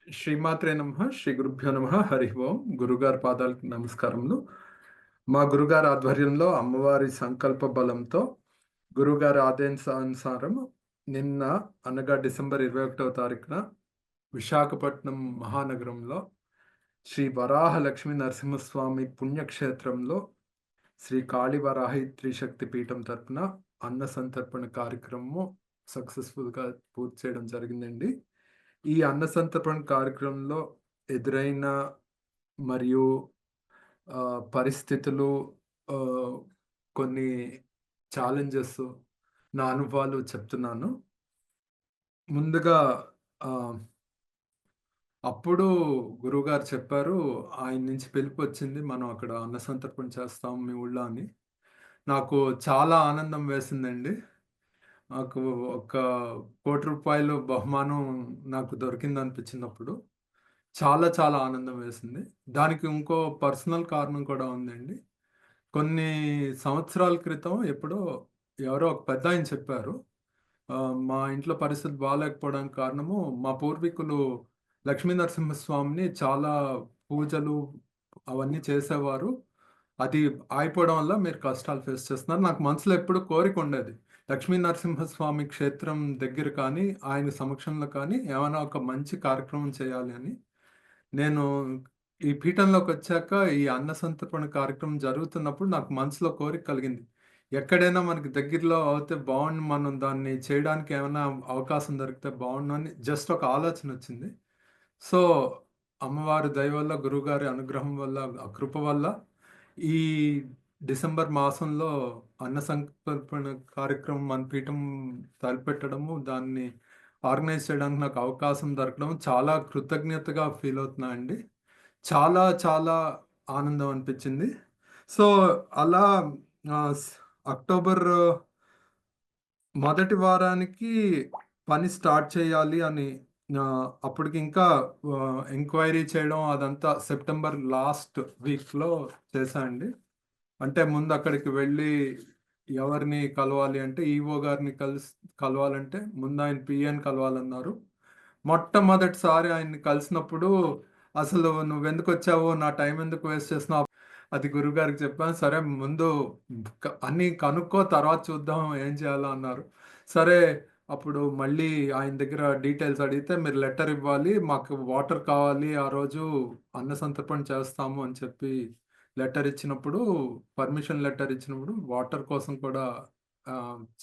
శ్రీమాత్రే నమః శ్రీ గురుభ్యో నమః హరి ఓం గురుగారి పాదాలకు నమస్కారములు. మా గురుగారి ఆధ్వర్యంలో అమ్మవారి సంకల్ప బలంతో గురుగారి ఆదేశానుసారం నిన్న అనగా డిసెంబర్ 21వ తారీఖున విశాఖపట్నం మహానగరంలో శ్రీ వరాహ లక్ష్మీ నరసింహస్వామి పుణ్యక్షేత్రంలో శ్రీ కాళీవరాహి త్రిశక్తి పీఠం తరపున అన్న సంతర్పణ కార్యక్రమము సక్సెస్ఫుల్గా పూర్తి చేయడం జరిగిందండి. ఈ అన్న సంతర్పణ కార్యక్రమంలో ఎదురైన మరియు పరిస్థితులు, కొన్ని ఛాలెంజెస్, నా అనుభవాలు చెప్తున్నాను. ముందుగా అప్పుడు గురువుగారు చెప్పారు, ఆయన నుంచి పిలుపు వచ్చింది, మనం అక్కడ అన్న సంతర్పణ చేస్తాం మీ ఊళ్ళో అని. నాకు చాలా ఆనందం వేసిందండి. నాకు ఒక ₹1,00,00,000 బహుమానం నాకు దొరికిందనిపించినప్పుడు చాలా చాలా ఆనందం వేసింది. దానికి ఇంకో పర్సనల్ కారణం కూడా ఉందండి. కొన్ని సంవత్సరాల క్రితం ఎప్పుడో ఎవరో ఒక పెద్దాయన చెప్పారు. మా ఇంట్లో పరిస్థితి బాలేకపోవడానికి కారణము మా పూర్వీకులు లక్ష్మీ నరసింహస్వామిని చాలా పూజలు అవన్నీ చేసేవారు. అది ఆగిపోవడం వల్ల మీరు కష్టాలు ఫేస్ చేస్తున్నారు. నాకు మనసులో ఎప్పుడూ కోరిక ఉండేది. లక్ష్మీ నరసింహస్వామి క్షేత్రం దగ్గర కానీ, ఆయన సమక్షంలో కానీ ఏమైనా ఒక మంచి కార్యక్రమం చేయాలి అని. నేను ఈ పీఠంలోకొచ్చాక ఈ అన్న సంతర్పణ కార్యక్రమం జరుగుతున్నప్పుడు నాకు మనసులో కోరిక కలిగింది. ఎక్కడైనా మనకి దగ్గరలో అవుతే బావుండు. మనం దాన్ని చేయడానికి ఏమన్నా అవకాశం దొరికితే బావుండు అని జస్ట్ ఒక ఆలోచనొచ్చింది. సో, అమ్మవారి దయ వల్ల, గురువుగారి అనుగ్రహం వల్ల, ఆ కృప వల్ల ఈ డిసెంబర్ మాసంలో అన్న సంతర్పణ కార్యక్రమం మన పీఠం తలపెట్టడము, దాన్ని ఆర్గనైజ్ చేయడానికి నాకు అవకాశం దొరకడం చాలా కృతజ్ఞతగా ఫీల్ అవుతున్నా అండి. చాలా చాలా ఆనందం అనిపించింది. సో, అలా స్ అక్టోబర్ మొదటి వారానికి పని స్టార్ట్ చేయాలి అని అప్పటికి ఇంకా ఎంక్వైరీ చేయడం అదంతా సెప్టెంబర్ లాస్ట్ వీక్‌లో చేశా అండి. అంటే ముందు అక్కడికి వెళ్ళి ఎవరిని కలవాలి అంటే ఈఓ గారిని కలవాలంటే ముందు ఆయన పిఏని కలవాలన్నారు. మొట్టమొదటిసారి ఆయన్ని కలిసినప్పుడు అసలు "నువ్వెందుకొచ్చావు? నా టైం ఎందుకు వేస్ట్ చేస్తున్నావు?" అది గురువుగారికి చెప్పాను. సరే ముందు అన్నీ కనుక్కో, తర్వాత చూద్దాం ఏం చేయాలో అన్నారు. సరే అప్పుడు మళ్ళీ ఆయన దగ్గర డీటెయిల్స్ అడిగితే, "మీరు లెటర్ ఇవ్వాలి. మాకు వాటర్ కావాలి. ఆ రోజు అన్న సంతర్పణ చేస్తాము" అని చెప్పి లెటర్ ఇచ్చినప్పుడు, పర్మిషన్ లెటర్ ఇచ్చినప్పుడు వాటర్ కోసం కూడా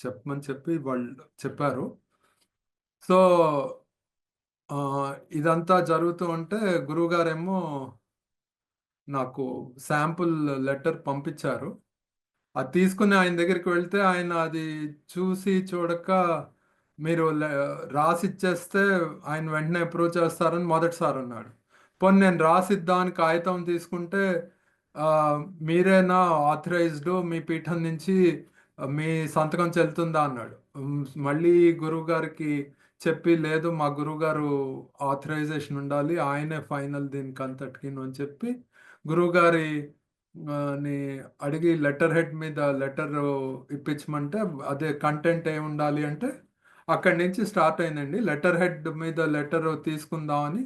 చెప్పమని చెప్పి వాళ్ళు చెప్పారు. సో, ఇదంతా జరుగుతూ ఉంటే గురువుగారేమో నాకు శాంపుల్ లెటర్ పంపించారు. అది తీసుకొని ఆయన దగ్గరికి వెళ్తే ఆయన అది చూసి చూడక మీరు రాసిచ్చేస్తే ఆయన వెంటనే అప్రూవ్ చేస్తారని మొదటిసారన్నాడు. పోనీ నేను రాసిద్దామని కాగితం తీసుకుంటే మీరేనా ఆథరైజ్డ్ మీ పీఠం నుంచి మీ సంతకం చెల్లుతుందా అన్నాడు. మళ్ళీ గురువుగారికి చెప్పి లేదు మా గురువుగారు ఆథరైజేషన్ ఉండాలి. ఆయనే ఫైనల్ దీనికంతటికిను అని చెప్పి గురువుగారి ని అడిగి లెటర్ హెడ్ మీద లెటరు ఇప్పించమంటే అదే కంటెంట్ ఏముండాలి అంటే అక్కడి నుంచి స్టార్ట్ అయిందండి. లెటర్ హెడ్ మీద లెటరు తీసుకుందామని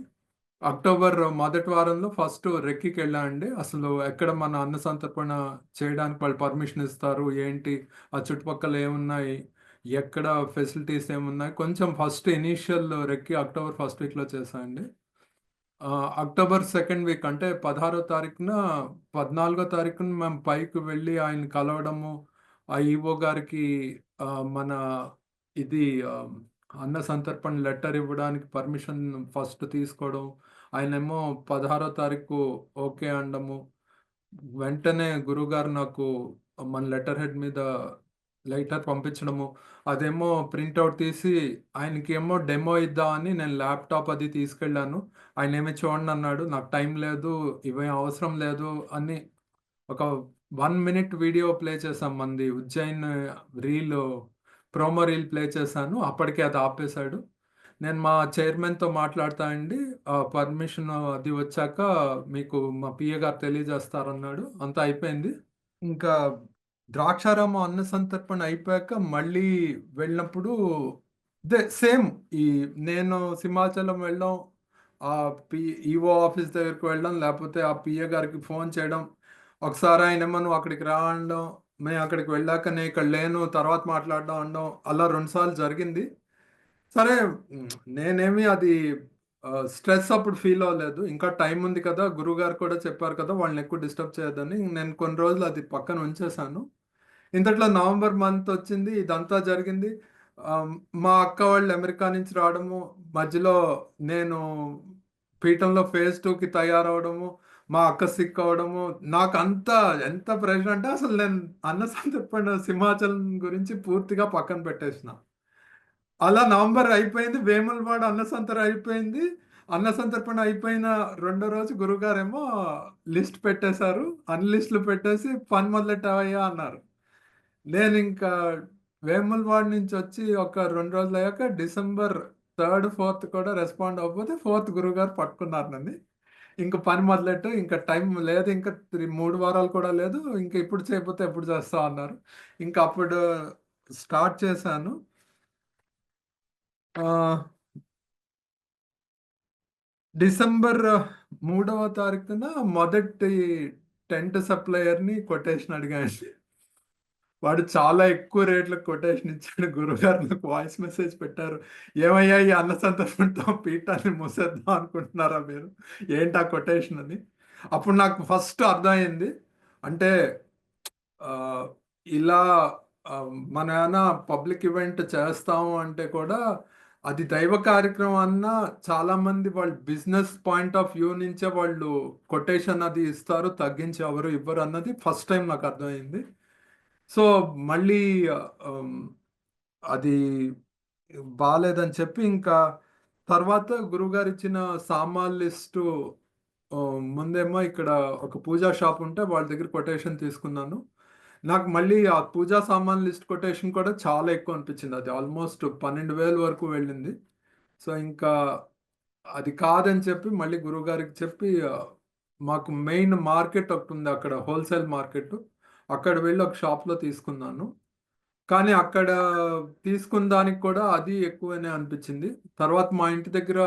అక్టోబర్ మొదటి వారంలో ఫస్ట్ రెక్కికెళ్ళా అండి. అసలు ఎక్కడ మన అన్న సంతర్పణ చేయడానికి వాళ్ళు పర్మిషన్ ఇస్తారు? ఏంటి? ఆ చుట్టుపక్కల ఏమున్నాయి? ఎక్కడ ఫెసిలిటీస్ ఏమున్నాయి? కొంచెం first initial recce October first వీక్‌లో చేశా అండి. అక్టోబర్ సెకండ్ వీక్ అంటే 16 తారీఖున, 14 తారీఖున మేము పైకి వెళ్ళి ఆయన్ని కలవడము, ఆ ఈఓ గారికి మన ఇది అన్న సంతర్పణ లెటర్ ఇవ్వడానికి పర్మిషన్ ఫస్ట్ తీసుకోవడం. ఆయనేమో 16 తారీఖు ఓకే అనడము. వెంటనే గురువుగారు నాకు మన లెటర్ హెడ్ మీద లెటర్ పంపించడము. అదేమో ప్రింటౌట్ తీసి ఆయనకేమో డెమో ఇద్దామని నేను ల్యాప్‌టాప్ అది తీసుకెళ్ళాను. ఆయనేమి చూడనన్నాడు. నాకు టైం లేదు, ఇవేం అవసరం లేదు అని ఒక 1 మినిట్ వీడియో ప్లే చేసాం మనది Ujjain reel promo reel play చేశాను. అప్పటికే అది ఆపేశాడు. నేను మా చైర్మన్‌తో మాట్లాడతా అండి. పర్మిషన్ అది వచ్చాక మీకు మా పిఏ గారు తెలియజేస్తారన్నాడు. అంతా అయిపోయింది. ఇంకా ద్రాక్షారామం అన్న సంతర్పణ అయిపోయాక మళ్ళీ వెళ్ళినప్పుడు ఇదే సేమ్ ఈ నేను సింహాచలం వెళ్ళడం, ఆ పి ఈఓ ఆఫీస్ దగ్గరికి వెళ్ళడం, లేకపోతే ఆ పిఏ గారికి ఫోన్ చేయడం. ఒకసారి ఆయనేమో "నువ్వు అక్కడికి రా" అనడం. మేము అక్కడికి వెళ్ళాక "నేను ఇక్కడ లేను, తర్వాత మాట్లాడదాం" అనడం. అలా 2 సార్లు జరిగింది. సరే. నేనేమి అది స్ట్రెస్ అప్పుడు ఫీల్ అవ్వలేదు. ఇంకా టైం ఉంది కదా! గురువుగారు కూడా చెప్పారు కదా! వాళ్ళని ఎక్కువ డిస్టర్బ్ చేయొద్దని. నేను కొన్ని రోజులు అది పక్కన ఉంచేశాను. ఇంతట్లో నవంబర్ మంత్ వచ్చింది. ఇదంతా జరిగింది. ఆహ్, మా అక్క వాళ్ళు అమెరికా నుంచి రావడము, మధ్యలో నేను పీఠంలో ఫేజ్ 2కి తయారవ్వడము, మా అక్క సిక్ అవ్వడము, నాకంతా ఎంత ప్రెషర్ అంటే అసలు నేను అన్న సంతర్పణ సింహాచలం గురించి పూర్తిగా పక్కన పెట్టేసిన. అలా నవంబర్ అయిపోయింది. వేములవాడ అన్న సంతర అయిపోయింది. అన్న సంతర్పణ అయిపోయిన రెండో రోజు గురువుగారేమో లిస్ట్ పెట్టేశారు. అన్ని లిస్ట్‌లు పెట్టేసి "పని మొదలెట్టావయ్యా" అన్నారు. నేనింకా వేములవాడ నుంచొచ్చి ఒక 2 రోజులయ్యాక డిసెంబర్ 3, 4 కూడా రెస్పాండ్ అవ్వకపోతే 4థ్ గురువుగారు పట్టుకున్నారు నన్ను. ఇంక పని మొదలెట్టు. ఇంక టైం లేదు. ఇంక 3 వారాలు కూడా లేదు. ఇంక ఇప్పుడు చేయకపోతే ఎప్పుడు చేస్తావు అన్నారు. ఇంక అప్పుడు స్టార్ట్ చేశాను. ఆహ్, డిసెంబర్ 3వ తారీఖున మొదటి టెంట్ సప్లయర్‌ని కొటేషన్ అడిగానండి. వాడు చాలా ఎక్కువ రేట్లకు కొటేషన్ ఇచ్చాడు. గురువుగారు నాకు వాయిస్ మెసేజ్ పెట్టారు. "ఏమయ్యా! ఈ అన్న సంతర్పణతో పీఠాన్ని మూసేద్దాం అనుకుంటున్నారా మీరు? ఏంటా కొటేషన్" అని. అప్పుడు నాకు ఫస్ట్ అర్థమయింది. అంటే ఆహ్, ఇలా మనం ఏమన్నా పబ్లిక్ ఈవెంట్ చేస్తాము అంటే కూడా అది దైవ కార్యక్రమం అన్నా చాలామంది వాళ్ళు బిజినెస్ పాయింట్ ఆఫ్ వ్యూ నుంచే వాళ్ళు కొటేషన్ అది ఇస్తారు. తగ్గించి ఎవరు ఇవ్వరు అన్నది ఫస్ట్ టైమ్ నాకు అర్థమైంది. సో, మళ్ళీ ఆహ్, అది బాలేదని చెప్పి ఇంకా తర్వాత గురువుగారిచ్చిన సామాన్లు లిస్టు ముందేమో ఇక్కడ ఒక పూజా షాప్ ఉంటే వాళ్ళ దగ్గర కొటేషన్ తీసుకున్నాను. నాకు మళ్ళీ ఆ పూజా సామాన్లు లిస్ట్ కొటేషన్ కూడా చాలా ఎక్కువ అనిపించింది. అది ఆల్‌మోస్ట్ 12,000 వరకు వెళ్ళింది. సో, ఇంకా అది కాదని చెప్పి మళ్ళీ గురువుగారికి చెప్పి మాకు మెయిన్ మార్కెట్ ఒకటుంది అక్కడ హోల్‌సేల్ మార్కెటు. అక్కడ వెళ్లి ఒక షాప్‌లో తీసుకున్నాను. కానీ అక్కడ తీసుకున్న దానికి కూడా అది ఎక్కువనే అనిపిచ్చింది. తర్వాత మా ఇంటి దగ్గర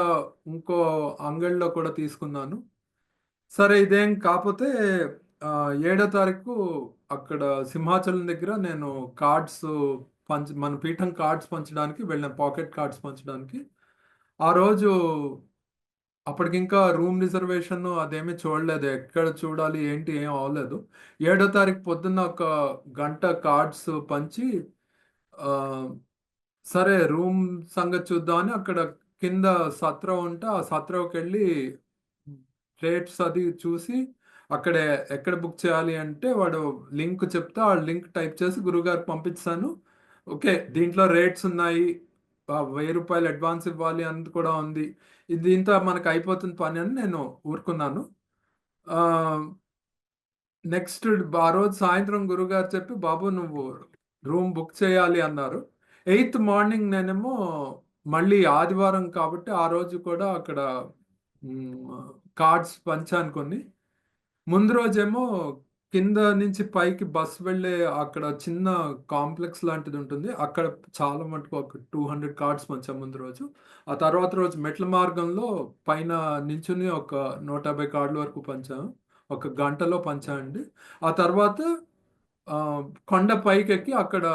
ఇంకో అంగడిలో కూడా తీసుకున్నాను. సరే ఇదేం కాపోతే ఏడో తారీఖు అక్కడ సింహాచలం దగ్గర నేను కార్డ్స్ మన పీఠం కార్డ్స్ పంచడానికి వెళ్ళాను. పాకెట్ కార్డ్స్ పంచడానికి. ఆ రోజు అప్పటికింకా రూమ్ రిజర్వేషన్ అదేమీ చూడలేదు. ఎక్కడ చూడాలి, ఏంటి ఏం అవ్వలేదు. ఏడో తారీఖు పొద్దున్న ఒక గంట కార్డ్స్ పంచి ఆహ్, సరే రూమ్ సంగతి చూద్దామని అక్కడ కింద సత్రం ఉంటే, ఆ సత్రంకెళ్ళి రేట్స్ అది చూసి, అక్కడే ఎక్కడ బుక్ చేయాలి అంటే వాడు లింక్ చెప్తే, ఆ లింక్ టైప్ చేసి గురువుగారికి పంపించేసాను. ఓకే. దీంట్లో రేట్స్ ఉన్నాయి. రూ. 1000 అడ్వాన్స్ ఇవ్వాలి అన్నది కూడా ఉంది. దీంతో మనకయిపోతుంది పని అని నేను ఊరుకున్నాను. ఆహ్, నెక్స్ట్ ఆ రోజు సాయంత్రం గురువుగారు చెప్పి, "బాబు నువ్వు రూమ్ బుక్ చేయాలి" అన్నారు. 8థ్ మార్నింగ్ నేనేమో మళ్ళీ ఆదివారం కాబట్టి, ఆ రోజు కూడా అక్కడ హ్మ్. కార్డ్స్ పంచాను కొన్ని. ముందు రోజేమో కింద నుంచి పైకి బస్ వెళ్ళే అక్కడ చిన్న కాంప్లెక్స్ లాంటిదుంటుంది. అక్కడ చాలా మటుకు ఒక 200 కార్డ్స్ పంచాం ముందు రోజు. ఆ తర్వాత రోజు మెట్ల మార్గంలో పైన నించొని ఒక 150 కార్డుల వరకు పంచాము. ఒక గంటలో పంచా అండి. ఆ తర్వాత కొండ పైకెక్కి అక్కడ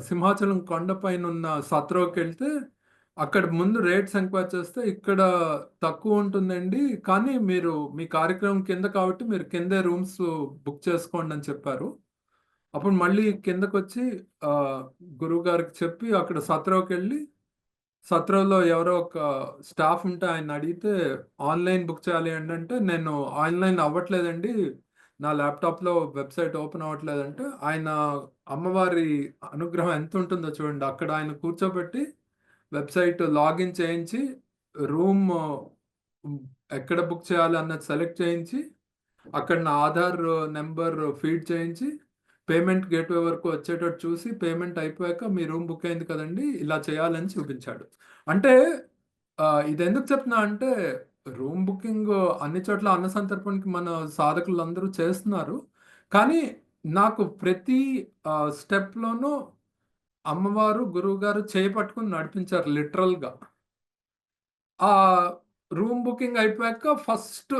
సింహాచలం కొండ పైనున్న సత్రంకెళ్తే అక్కడ ముందు రేట్స్ ఎంక్వైరీ చేస్తే ఇక్కడ తక్కువుంటుందండి. కానీ మీరు మీ కార్యక్రమం కింద కాబట్టి మీరు కిందే రూమ్స్ బుక్ చేసుకోండని చెప్పారు. అప్పుడు మళ్ళీ కిందకొచ్చి ఆహ్, గురువుగారికి చెప్పి అక్కడ సత్రంకెళ్ళి సత్రంలో ఎవరో ఒక స్టాఫ్ ఉంటే ఆయన్నడిగితే ఆన్‌లైన్ బుక్ చేయాలి ఏంటంటే, నేను ఆన్‌లైన్ అవ్వట్లేదండి. నా ల్యాప్‌టాప్‌లో వెబ్‌సైట్ ఓపెన్ అవ్వట్లేదంటే, ఆయన అమ్మవారి అనుగ్రహం ఎంతుంటుందో చూడండి. అక్కడ ఆయన కూర్చోబెట్టి వెబ్‌సైట్ లాగిన్ చేయించి, రూమ్ హ్మ్, ఎక్కడ బుక్ చేయాలి అన్నది సెలెక్ట్ చేయించి, అక్కడ నా ఆధార్ నంబర్ ఫీడ్ చేయించి, పేమెంట్ గేట్‌వే వరకు వచ్చేటట్టు చూసి, పేమెంట్ అయిపోయాక మీ రూమ్ బుక్ అయింది కదండీ! ఇలా చేయాలని చూపించాడు. అంటే ఇదెందుకు చెప్తున్నా అంటే, రూమ్ బుకింగ్ అన్ని చోట్ల అన్న సంతర్పణకి మన సాధకులందరూ చేస్తున్నారు. కానీ నాకు ప్రతి స్టెప్‌లోనూ అమ్మవారు, గురువుగారు చేయి పట్టుకొని నడిపించారు లిటరల్‌గా. ఆహ్, రూమ్ బుకింగ్ అయిపోయాక ఫస్ట్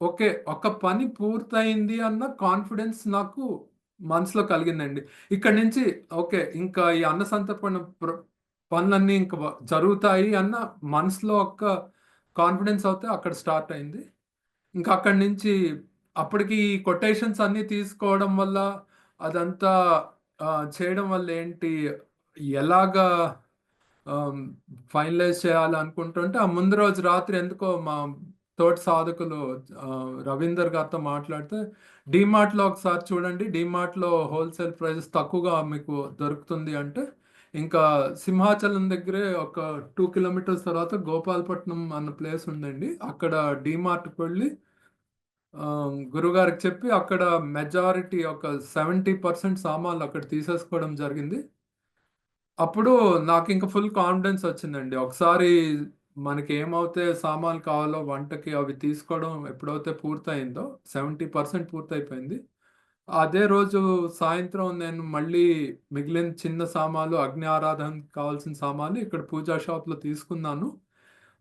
ఓకే. ఒక పని పూర్తయింది అన్న కాన్ఫిడెన్స్ నాకు మనసులో కలిగిందండి. ఇక్కడి నుంచి ఓకే. ఇంకా ఈ అన్న సంతర్పణ పనులన్నీ ఇంక జరుగుతాయి అన్న మనసులో ఒక కాన్ఫిడెన్స్ అయితే అక్కడ స్టార్ట్ అయింది. ఇంకా అక్కడి నుంచి అప్పటికి ఈ కొటేషన్స్ అన్నీ తీసుకోవడం వల్ల అదంతా చేయడం వల్ల ఏంటి ఎలాగా ఆహ్, ఫైనలైజ్ చేయాలనుకుంటుంటే, ఆ ముందు రోజు రాత్రి ఎందుకో మా తోటి సాధకులు రవీందర్ గారితో మాట్లాడితే, డీమార్ట్‌లో ఒకసారి చూడండి. డీమార్ట్‌లో హోల్‌సేల్ ప్రైజెస్ తక్కువగా మీకు దొరుకుతుంది అంటే, ఇంకా సింహాచలం దగ్గరే ఒక 2 కిలోమీటర్స్ తర్వాత గోపాలపట్నం అన్న ప్లేస్ ఉందండి. అక్కడ డీమార్ట్‌కి వెళ్ళి గురువుగారికి చెప్పి అక్కడ మెజారిటీ ఒక 70% సామాన్లు అక్కడ తీసేసుకోవడం జరిగింది. అప్పుడు నాకింక ఫుల్ కాన్ఫిడెన్స్ వచ్చిందండి. ఒకసారి మనకేమవుతే సామాన్లు కావాలో వంటకి అవి తీసుకోవడం ఎప్పుడైతే పూర్తయిందో 70% పూర్తయిపోయింది. అదే రోజు సాయంత్రం నేను మళ్ళీ మిగిలిన చిన్న సామాన్లు, అగ్ని ఆరాధనకి కావాల్సిన సామాన్లు ఇక్కడ పూజా షాప్‌లో తీసుకున్నాను.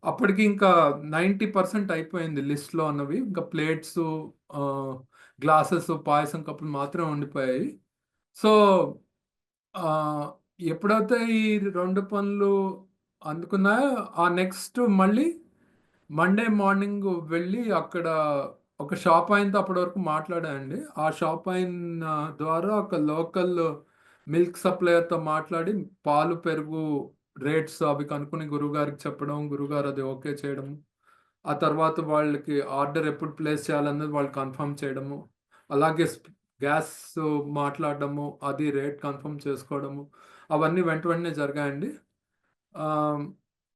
అప్పటికి ఇంకా 90% అయిపోయింది లిస్ట్‌లో ఉన్నవి. ఇంకా ప్లేట్సు, ఆహ్, గ్లాసెసు, పాయసం కప్పులు మాత్రమే ఉండిపోయాయి. సో ఆహ్, ఎప్పుడైతే ఈ 2 పనులు అందుకున్నాయో, ఆ నెక్స్ట్ మళ్ళీ మండే మార్నింగ్ వెళ్ళి అక్కడ ఒక షాప్ ఆయనతో అప్పటి వరకు మాట్లాడా అండి. ఆ షాప్ ఆయన ద్వారా ఒక లోకల్ మిల్క్ సప్లయర్‌తో మాట్లాడి పాలు, పెరుగు రేట్స్ అవి కనుక్కొని గురువుగారికి చెప్పడం, గురువుగారు అది ఓకే చేయడం. ఆ తర్వాత వాళ్ళకి ఆర్డర్ ఎప్పుడు ప్లేస్ చేయాలన్నది వాళ్ళు కన్ఫర్మ్ చేయడము. అలాగే గ్యాస్ మాట్లాడడము, అది రేట్ కన్ఫర్మ్ చేసుకోవడము. అవన్నీ వెంట వెంటనే జరిగాయండి. ఆహ్,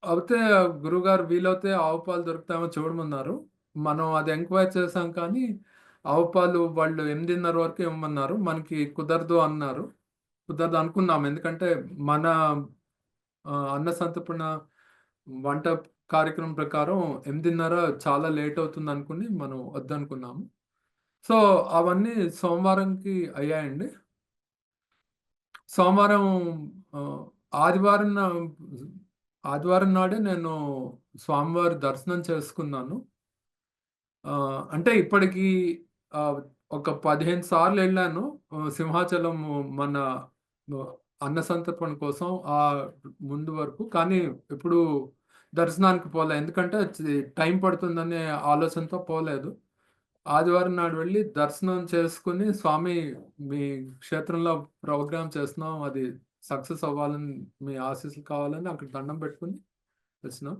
అయితే గురువుగారు వీలైతే ఆవు పాలు దొరుకుతాయేమో చూడమన్నారు. మనం అది ఎంక్వైరీ చేసాం కానీ, ఆవు పాలు వాళ్ళు 8:30 వరకు ఇవ్వమన్నారు. మనకి కుదరదు అన్నారు. కుదరదు అనుకున్నాం. ఎందుకంటే మన అన్న సంతర్పణ వంట కార్యక్రమం ప్రకారం 8:30 చాలా లేట్ అవుతుందనుకుని మనం వద్దనుకున్నాము. సో, అవన్నీ సోమవారంకి అయ్యాయండి. సోమవారం ఆహ్, ఆదివారం నా ఆదివారం నాడే నేను స్వామివారి దర్శనం చేసుకున్నాను. అంటే ఇప్పటికి ఆహ్, ఒక 15 సార్లెళ్ళాను. సింహాచలము మన ఆహ్, అన్న సంతర్పణ కోసం ముందు వరకు. కానీ ఎప్పుడు దర్శనానికి పోలే. ఎందుకంటే టైం పడుతుందనే ఆలోచనతో పోలేదు. ఆదివారం నాడు వెళ్లి దర్శనం చేసుకొని, "స్వామి మీ క్షేత్రంలో ప్రోగ్రామ్ చేస్తున్నాం. అది సక్సెస్ అవ్వాలని మీ ఆశీస్సులు కావాలని" అక్కడ దండం పెట్టుకొని వచ్చినాం.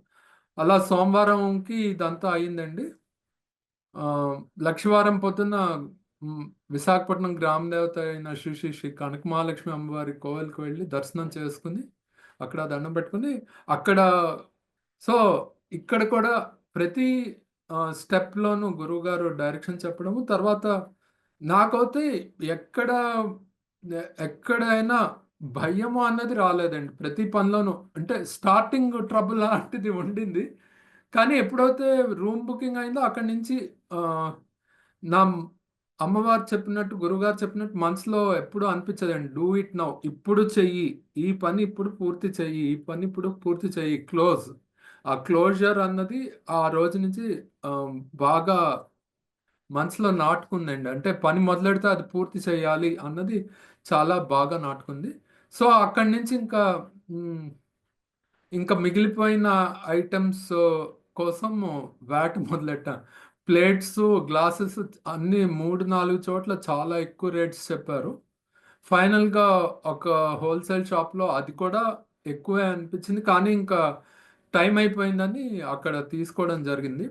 అలా సోమవారంకి ఇదంతా అయిందండి. ఆహ్, లక్షవారం పొద్దున్న హ్మ్. విశాఖపట్నం గ్రామ దేవత అయిన శ్రీ శ్రీ శ్రీ కనకమహాలక్ష్మి అమ్మవారి కోవెలకి వెళ్లి దర్శనం చేసుకొని, అక్కడ దండం పెట్టుకొని, అక్కడ సో, ఇక్కడ కూడా ప్రతి స్టెప్‌లోనూ గురువుగారు డైరెక్షన్ చెప్పడము, తర్వాత నాకైతే ఎక్కడ ఎక్కడైనా భయము అన్నది రాలేదండి. ప్రతి పనిలోనూ. అంటే స్టార్టింగ్ ట్రబుల్ లాంటిది ఉండింది. కానీ ఎప్పుడైతే రూమ్ బుకింగ్ అయిందో అక్కడి నుంచి ఆహ్, నా అమ్మవారు చెప్పినట్టు, గురువుగారు చెప్పినట్టు మనసులో ఎప్పుడూ అనిపించేదండి. Do it now. ఇప్పుడు చెయ్యి. ఈ పని ఇప్పుడు పూర్తి చెయ్యి. ఈ పని ఇప్పుడు పూర్తి చెయ్యి. క్లోజ్. ఆ క్లోజర్ అన్నది ఆ రోజు నుంచి బాగా మనసులో నాటుకుందండి. అంటే పని మొదలెడితే అది పూర్తి చేయాలి అన్నది చాలా బాగా నాటుకుంది. సో, అక్కడి నుంచి ఇంకా హ్మ్. ఇంకా మిగిలిపోయిన ఐటెమ్స్ కోసం వేట మొదలెట్టా. ప్లేట్సు, గ్లాసెస్ అన్నీ 3, 4 చోట్ల చాలా ఎక్కువ రేట్స్ చెప్పారు. ఫైనల్‌గా ఒక హోల్‌సేల్ షాప్‌లో అది కూడా ఎక్కువే అనిపించింది. కానీ ఇంకా టైం అయిపోయిందని అక్కడ తీసుకోవడం జరిగింది.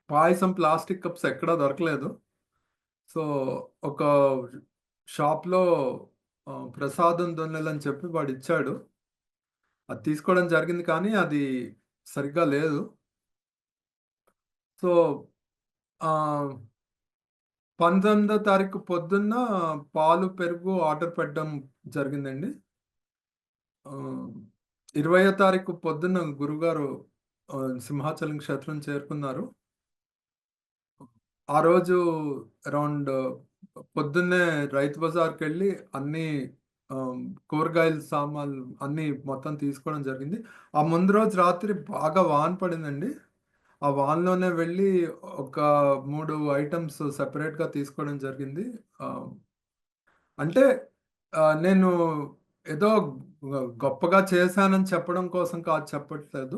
పాయసం ప్లాస్టిక్ కప్స్ ఎక్కడా దొరకలేదు. సో, ఒక షాప్‌లో ప్రసాదం దొన్నెలని చెప్పి వాడిచ్చాడు. అది తీసుకోవడం జరిగింది కానీ, అది సరిగ్గా లేదు. సో, ఆహ్, 19వ తారీఖు పొద్దున్న పాలు, పెరుగు ఆర్డర్ పెట్టడం జరిగిందండి. 20వ తారీఖు పొద్దున్న గురుగారు సింహాచలం క్షేత్రం చేరుకున్నారు. ఆ రోజు అరౌండ్ పొద్దున్నే రైతు బజార్‌కెళ్ళి అన్నీ ఆహ్, కూరగాయల సామాన్లు అన్నీ మొత్తం తీసుకోవడం జరిగింది. ఆ ముందు రోజు రాత్రి బాగా వాన పడిందండి. ఆ వానలోనే వెళ్ళి ఒక 3 ఐటెమ్స్ సెపరేట్‌గా తీసుకోవడం జరిగింది. ఆహ్, అంటే నేను ఏదో గొప్పగా చేశానని చెప్పడం కోసం కాదు చెప్పట్లేదు.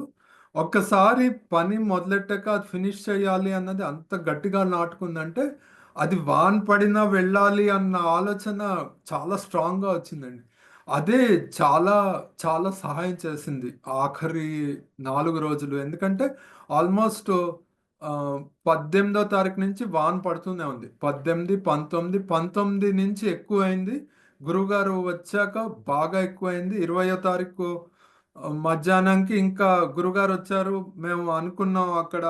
ఒక్కసారి పని మొదలెట్టాక అది ఫినిష్ చేయాలి అన్నది అంత గట్టిగా నాటుకుందంటే, అది వాన పడినా వెళ్ళాలి అన్న ఆలోచన చాలా స్ట్రాంగ్‌గా వచ్చిందండి. అదే చాలా, చాలా సహాయం చేసింది. ఆఖరి 4 రోజులు. ఎందుకంటే ఆల్‌మోస్ట్ 18వ తారీఖు నుంచి వాన పడుతూనే ఉంది. 18, 19, 19 నుంచి ఎక్కువైంది. గురువుగారు వచ్చాక బాగా ఎక్కువైంది. 20వ తారీఖు మధ్యాహ్నంకి ఇంకా గురువుగారొచ్చారు. మేము అనుకున్నాం అక్కడ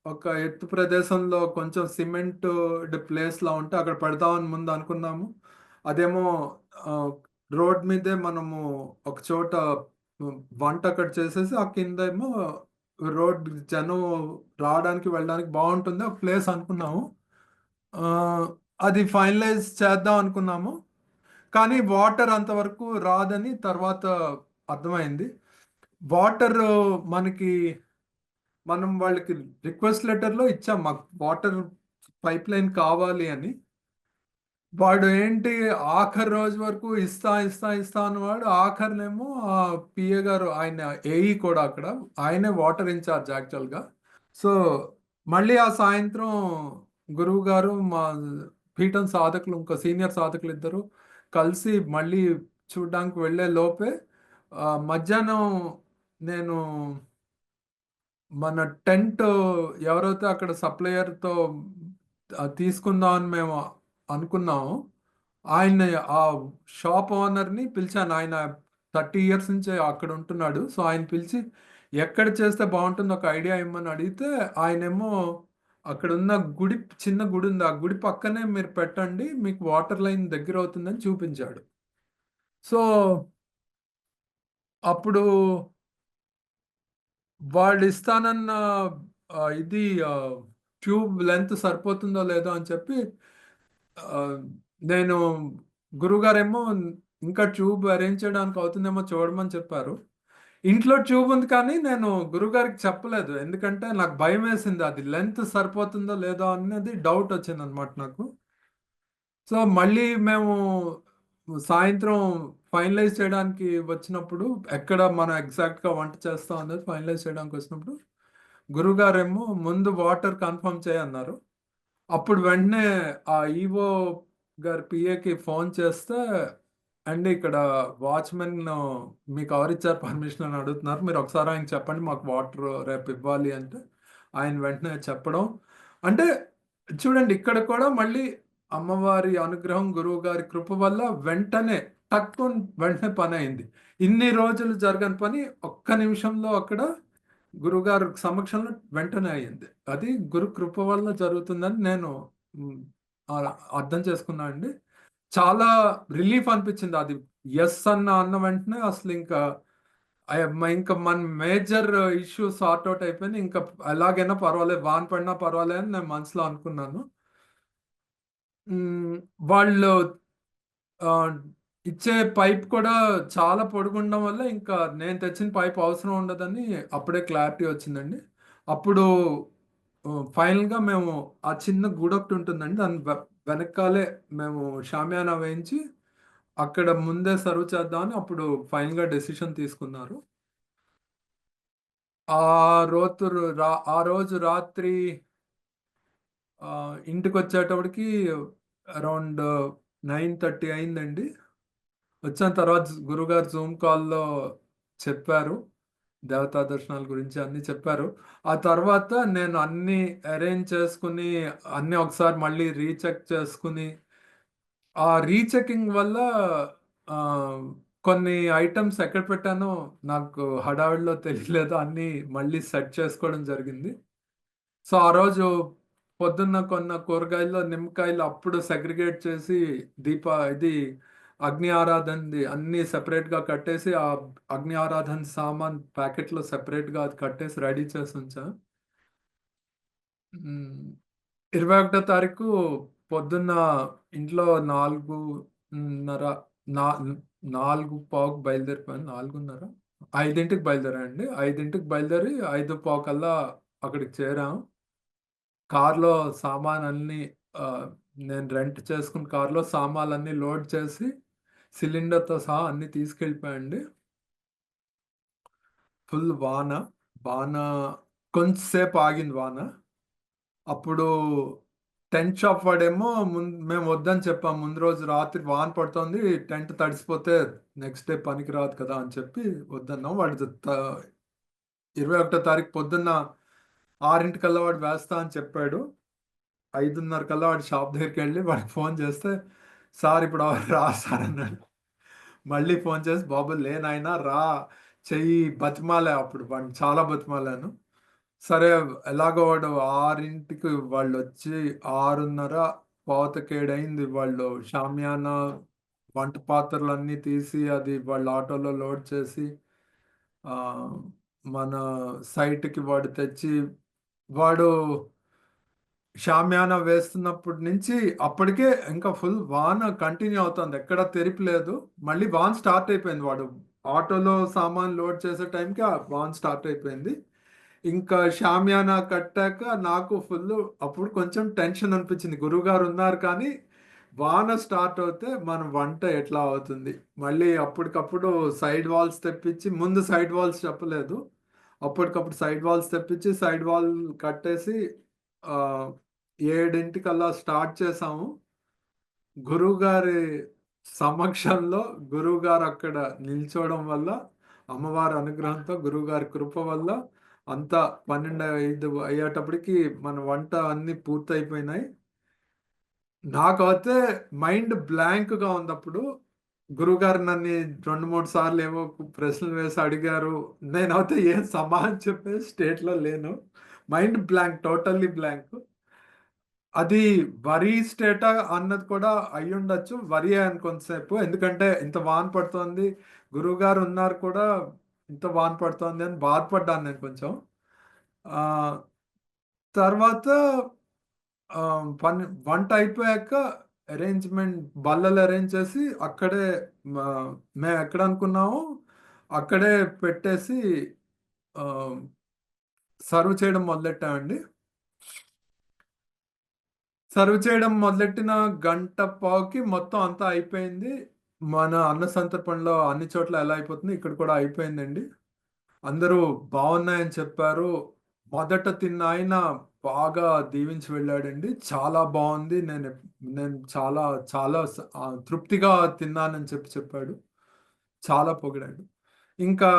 ఒక ఎత్తు ప్రదేశంలో కొంచెం సిమెంట్‌డ్ ప్లేస్‌లా ఉంటే అక్కడ పెడదామని ముందు అనుకున్నాము. అదేమో ఆహ్, రోడ్ మీదే మనము ఒక చోట వంట అక్కడ చేసేసి ఆ కిందేమో రోడ్ జనం రావడానికి, వెళ్ళడానికి బావుంటుంది. ఒక ప్లేస్ అనుకున్నాము. ఆహ్, అది ఫైనలైజ్ చేద్దాం అనుకున్నాము. కానీ వాటర్ అంతవరకు రాదని తర్వాత అర్థమైంది. వాటరు మనకి మనం వాళ్ళకి రిక్వెస్ట్ లెటర్‌లో ఇచ్చాం. మాకు వాటర్ పైప్‌లైన్ కావాలి అని. వాడు ఏంటి ఆఖరి రోజు వరకు ఇస్తా, ఇస్తా, ఇస్తా అన్నవాడు ఆఖరినేమో పిఏ గారు ఆయన ఏఈ కూడా అక్కడ. ఆయనే వాటర్ ఇన్‌చార్జ్ యాక్చువల్‌గా. సో, మళ్ళీ ఆ సాయంత్రం గురువుగారు మా పీఠం సాధకులు ఇంకో సీనియర్ సాధకులిద్దరూ కలిసి మళ్ళీ చూడ్డానికి వెళ్ళే లోపే మధ్యాహ్నం నేను మన టెంట్ ఎవరైతే అక్కడ సప్లయర్‌తో తీసుకుందాం అని మేము అనుకున్నామో, ఆయన్ని ఆ షాప్ ఓనర్‌ని పిలిచాను. ఆయన 30 ఇయర్స్ నుంచి అక్కడ ఉంటున్నాడు. సో, ఆయన పిలిచి ఎక్కడ చేస్తే బావుంటుందో ఒక ఐడియా ఇమ్మని అడిగితే, ఆయనేమో అక్కడున్న గుడి చిన్న గుడుంది. ఆ గుడి పక్కనే మీరు పెట్టండి. మీకు వాటర్ లైన్ దగ్గరవుతుందని చూపించాడు. సో, అప్పుడు వాడిస్తానన్న ఇది ట్యూబ్ లెంత్ సరిపోతుందో లేదో అని చెప్పి ఆహ్, నేను గురువుగారేమో ఇంకా ట్యూబ్ అరేంజ్ చేయడానికి అవుతుందేమో చూడమని చెప్పారు. ఇంట్లో ట్యూబ్ ఉంది కానీ నేను గురువుగారికి చెప్పలేదు. ఎందుకంటే నాకు భయమేసింది. అది లెంత్ సరిపోతుందో లేదో అన్నది డౌట్ వచ్చిందనమాట నాకు. సో, మళ్ళీ మేము సాయంత్రం ఫైనలైజ్ చేయడానికి వచ్చినప్పుడు, ఎక్కడ మనం ఎగ్జాక్ట్‌గా వంట చేస్తాం అనేది ఫైనలైజ్ చేయడానికొచ్చినప్పుడు, గురువుగారేమో ముందు వాటర్ కన్ఫర్మ్ చేయన్నారు. అప్పుడు వెంటనే ఆ ఈవో గారి పిఏకి ఫోన్ చేస్తే, "అండి ఇక్కడ వాచ్‌మెన్ మీకెవరిచ్చారు పర్మిషన్ అని అడుగుతున్నారు. మీరొకసారి ఆయనకి చెప్పండి మాకు వాటర్ రేపివ్వాలి" అంటే, ఆయన వెంటనే చెప్పడం. అంటే చూడండి ఇక్కడ కూడా మళ్ళీ అమ్మవారి అనుగ్రహం, గురువుగారి కృప వల్ల వెంటనే వెంటనే పనయింది. ఇన్ని రోజులు జరగని పని ఒక్క నిమిషంలో అక్కడ గురువుగారి సమక్షంలో వెంటనే అయింది. అది గురు కృప వల్ల జరుగుతుందని నేను హ్మ్. అలా అర్థం చేసుకున్నా అండి. చాలా రిలీఫ్ అనిపించింది. అది యెస్ అన్న వెంటనే అసలింకా ఇంక మన మేజర్ ఇష్యూ సార్ట్ ఔట్ అయిపోయింది. ఇంకా ఎలాగైనా పర్వాలేదు. వాన పడినా పర్వాలేదు అని నేను మనసులో అనుకున్నాను. హ్మ్. వాళ్ళు ఆహ్, ఇచ్చే పైప్ కూడా చాలా పొడుగుండడం వల్ల ఇంకా నేను తెచ్చిన పైప్ అవసరం ఉండదని అప్పుడే క్లారిటీ వచ్చిందండి. అప్పుడు ఫైనల్‌గా మేము ఆ చిన్న గూడొకటి ఉంటుందండి. దాని వెనకాలే మేము షామియానా వేయించి అక్కడ ముందే సర్వ్ చేద్దామని అప్పుడు ఫైనల్‌గా డెసిషన్ తీసుకున్నారు. ఆ ఆ రోజు రాత్రి ఇంటికొచ్చేటప్పటికి అరౌండ్ 9:30 అయిందండి. వచ్చిన తర్వాత గురువుగారు జూమ్ కాల్‌లో చెప్పారు. దేవతా దర్శనాల గురించి అన్నీ చెప్పారు. ఆ తర్వాత నేను అన్నీ అరేంజ్ చేసుకొని, అన్నీ ఒకసారి మళ్ళీ రీచెక్ చేసుకొని, ఆ రీచెకింగ్ వల్ల ఆహ్, కొన్ని ఐటెమ్స్ ఎక్కడ పెట్టానో నాకు హడావిడిలో తెలియలేదు. అన్నీ మళ్ళీ సెట్ చేసుకోవడం జరిగింది. సో, ఆ రోజు పొద్దున్న కొన్న కూరగాయల్లో నిమ్మకాయలు అప్పుడు సెగ్రిగేట్ చేసి ఇది అగ్ని ఆరాధనది అన్ని సెపరేట్ గా కట్టేసి ఆ అగ్ని ఆరాధన సామాన్ ప్యాకెట్ లో సెపరేట్ గా అది కట్టేసి రెడీ చేసి ఉంచా. 21వ తారీఖు పొద్దున్న ఇంట్లో 4:30 నా 4:15 బయలుదేరిపోయాను. 4:30 5ంటికి బయలుదేరాండి. 5ంటికి బయలుదేరి 5:15 కల్లా అక్కడికి చేరాం. కార్లో సామాన్ అన్ని ఆ, నేను రెంట్ చేసుకున్న కార్లో సామాన్లన్నీ లోడ్ చేసి సిలిండర్తో సహా అన్ని తీసుకెళ్ళిపోయండి. ఫుల్ వాన. వాన కొంచెంసేపు ఆగింది వాన. అప్పుడు టెంట్ షాప్ వాడేమో మేము వద్దని చెప్పాం. ముందు రోజు రాత్రి వాన పడుతుంది, టెంట్ తడిసిపోతే నెక్స్ట్ డే పనికి రాదు కదా అని చెప్పి వద్దన్నాం. వాడు 21వ తారీఖు పొద్దున్న 6ంటికల్లా వాడు వేస్తా అని చెప్పాడు. 5:30 కల్లా వాడి షాప్ దగ్గరికి వెళ్ళి వాడికి ఫోన్ చేస్తే, సార్ ఇప్పుడు రా సార్ అన్నాడు. మళ్ళీ ఫోన్ చేసి, బాబు లేనాయనా రా చెయ్యి బతిమాలే. అప్పుడు వాడిని చాలా బతిమాలాను. సరే ఎలాగో వాడు 6ంటికి వాళ్ళు వచ్చి 6:30 పావుతకేడైంది. వాళ్ళు షామియానా వంట పాత్రలన్నీ తీసి అది వాళ్ళ ఆటోలో లోడ్ చేసి ఆ, మన సైట్కి వాడు తెచ్చి వాడు షామియానా వేస్తున్నప్పటి నుంచి అప్పటికే ఇంకా ఫుల్ వాన కంటిన్యూ అవుతుంది, ఎక్కడ తెరిపలేదు. మళ్ళీ వాన్ స్టార్ట్ అయిపోయింది. వాడు ఆటోలో సామాన్ లోడ్ చేసే టైంకి ఆ వాన్ స్టార్ట్ అయిపోయింది. ఇంకా షామియానా కట్టాక నాకు ఫుల్ అప్పుడు కొంచెం టెన్షన్ అనిపించింది. గురువుగారు ఉన్నారు కానీ వాన స్టార్ట్ అవుతే మన వంట ఎట్లా అవుతుంది. మళ్ళీ అప్పటికప్పుడు సైడ్ వాల్స్ తెప్పించి, ముందు సైడ్ వాల్స్ చెప్పలేదు, అప్పటికప్పుడు సైడ్ వాల్స్ తెప్పించి సైడ్ వాల్ కట్టేసి ఆ, 7ంటికల్లా స్టార్ట్ చేసాము. గురువుగారి సమక్షంలో గురువుగారు అక్కడ నిల్చోవడం వల్ల, అమ్మవారి అనుగ్రహంతో గురువుగారి కృప వల్ల అంతా 12:05 అయ్యేటప్పటికి మన వంట అన్ని పూర్తయిపోయినాయి. నాకైతే మైండ్ బ్లాంక్గా ఉంది అప్పుడు. గురువుగారు నన్ను 2-3 సార్లు ఏవో ప్రశ్నలు వేసి అడిగారు. నేనైతే ఏం సమాధానం చెప్పే స్టేట్లో లేను. Mind blank, totally blank. అది వరి స్టేటా అన్నది కూడా అయ్యుండొచ్చు. వరి అని కొంతసేపు, ఎందుకంటే ఇంత వాన పడుతోంది, గురువుగారు ఉన్నారు కూడా ఇంత వాన పడుతోంది అని బాధపడ్డాను నేను కొంచెం. ఆ, తర్వాత వంట అయిపోయాక అరేంజ్మెంట్ బల్లలు అరేంజ్ చేసి అక్కడే మేము ఎక్కడ అనుకున్నామో అక్కడే పెట్టేసి సర్వ్ చేయడం మొదలెట్టామండి. సర్వ్ చేయడం మొదలెట్టిన గంట పావుకి మొత్తం అంతా అయిపోయింది. మన అన్న సంతర్పణలో అన్ని చోట్ల ఎలా అయిపోతుంది, ఇక్కడ కూడా అయిపోయిందండి. అందరూ బాగున్నాయని చెప్పారు. మొదట తిన్న ఆయన బాగా దీవించి వెళ్ళాడండి. చాలా బాగుంది, నేను నేను చాలా చాలా తృప్తిగా తిన్నానని చెప్పాడు. చాలా పొగిడాడు. ఇంకా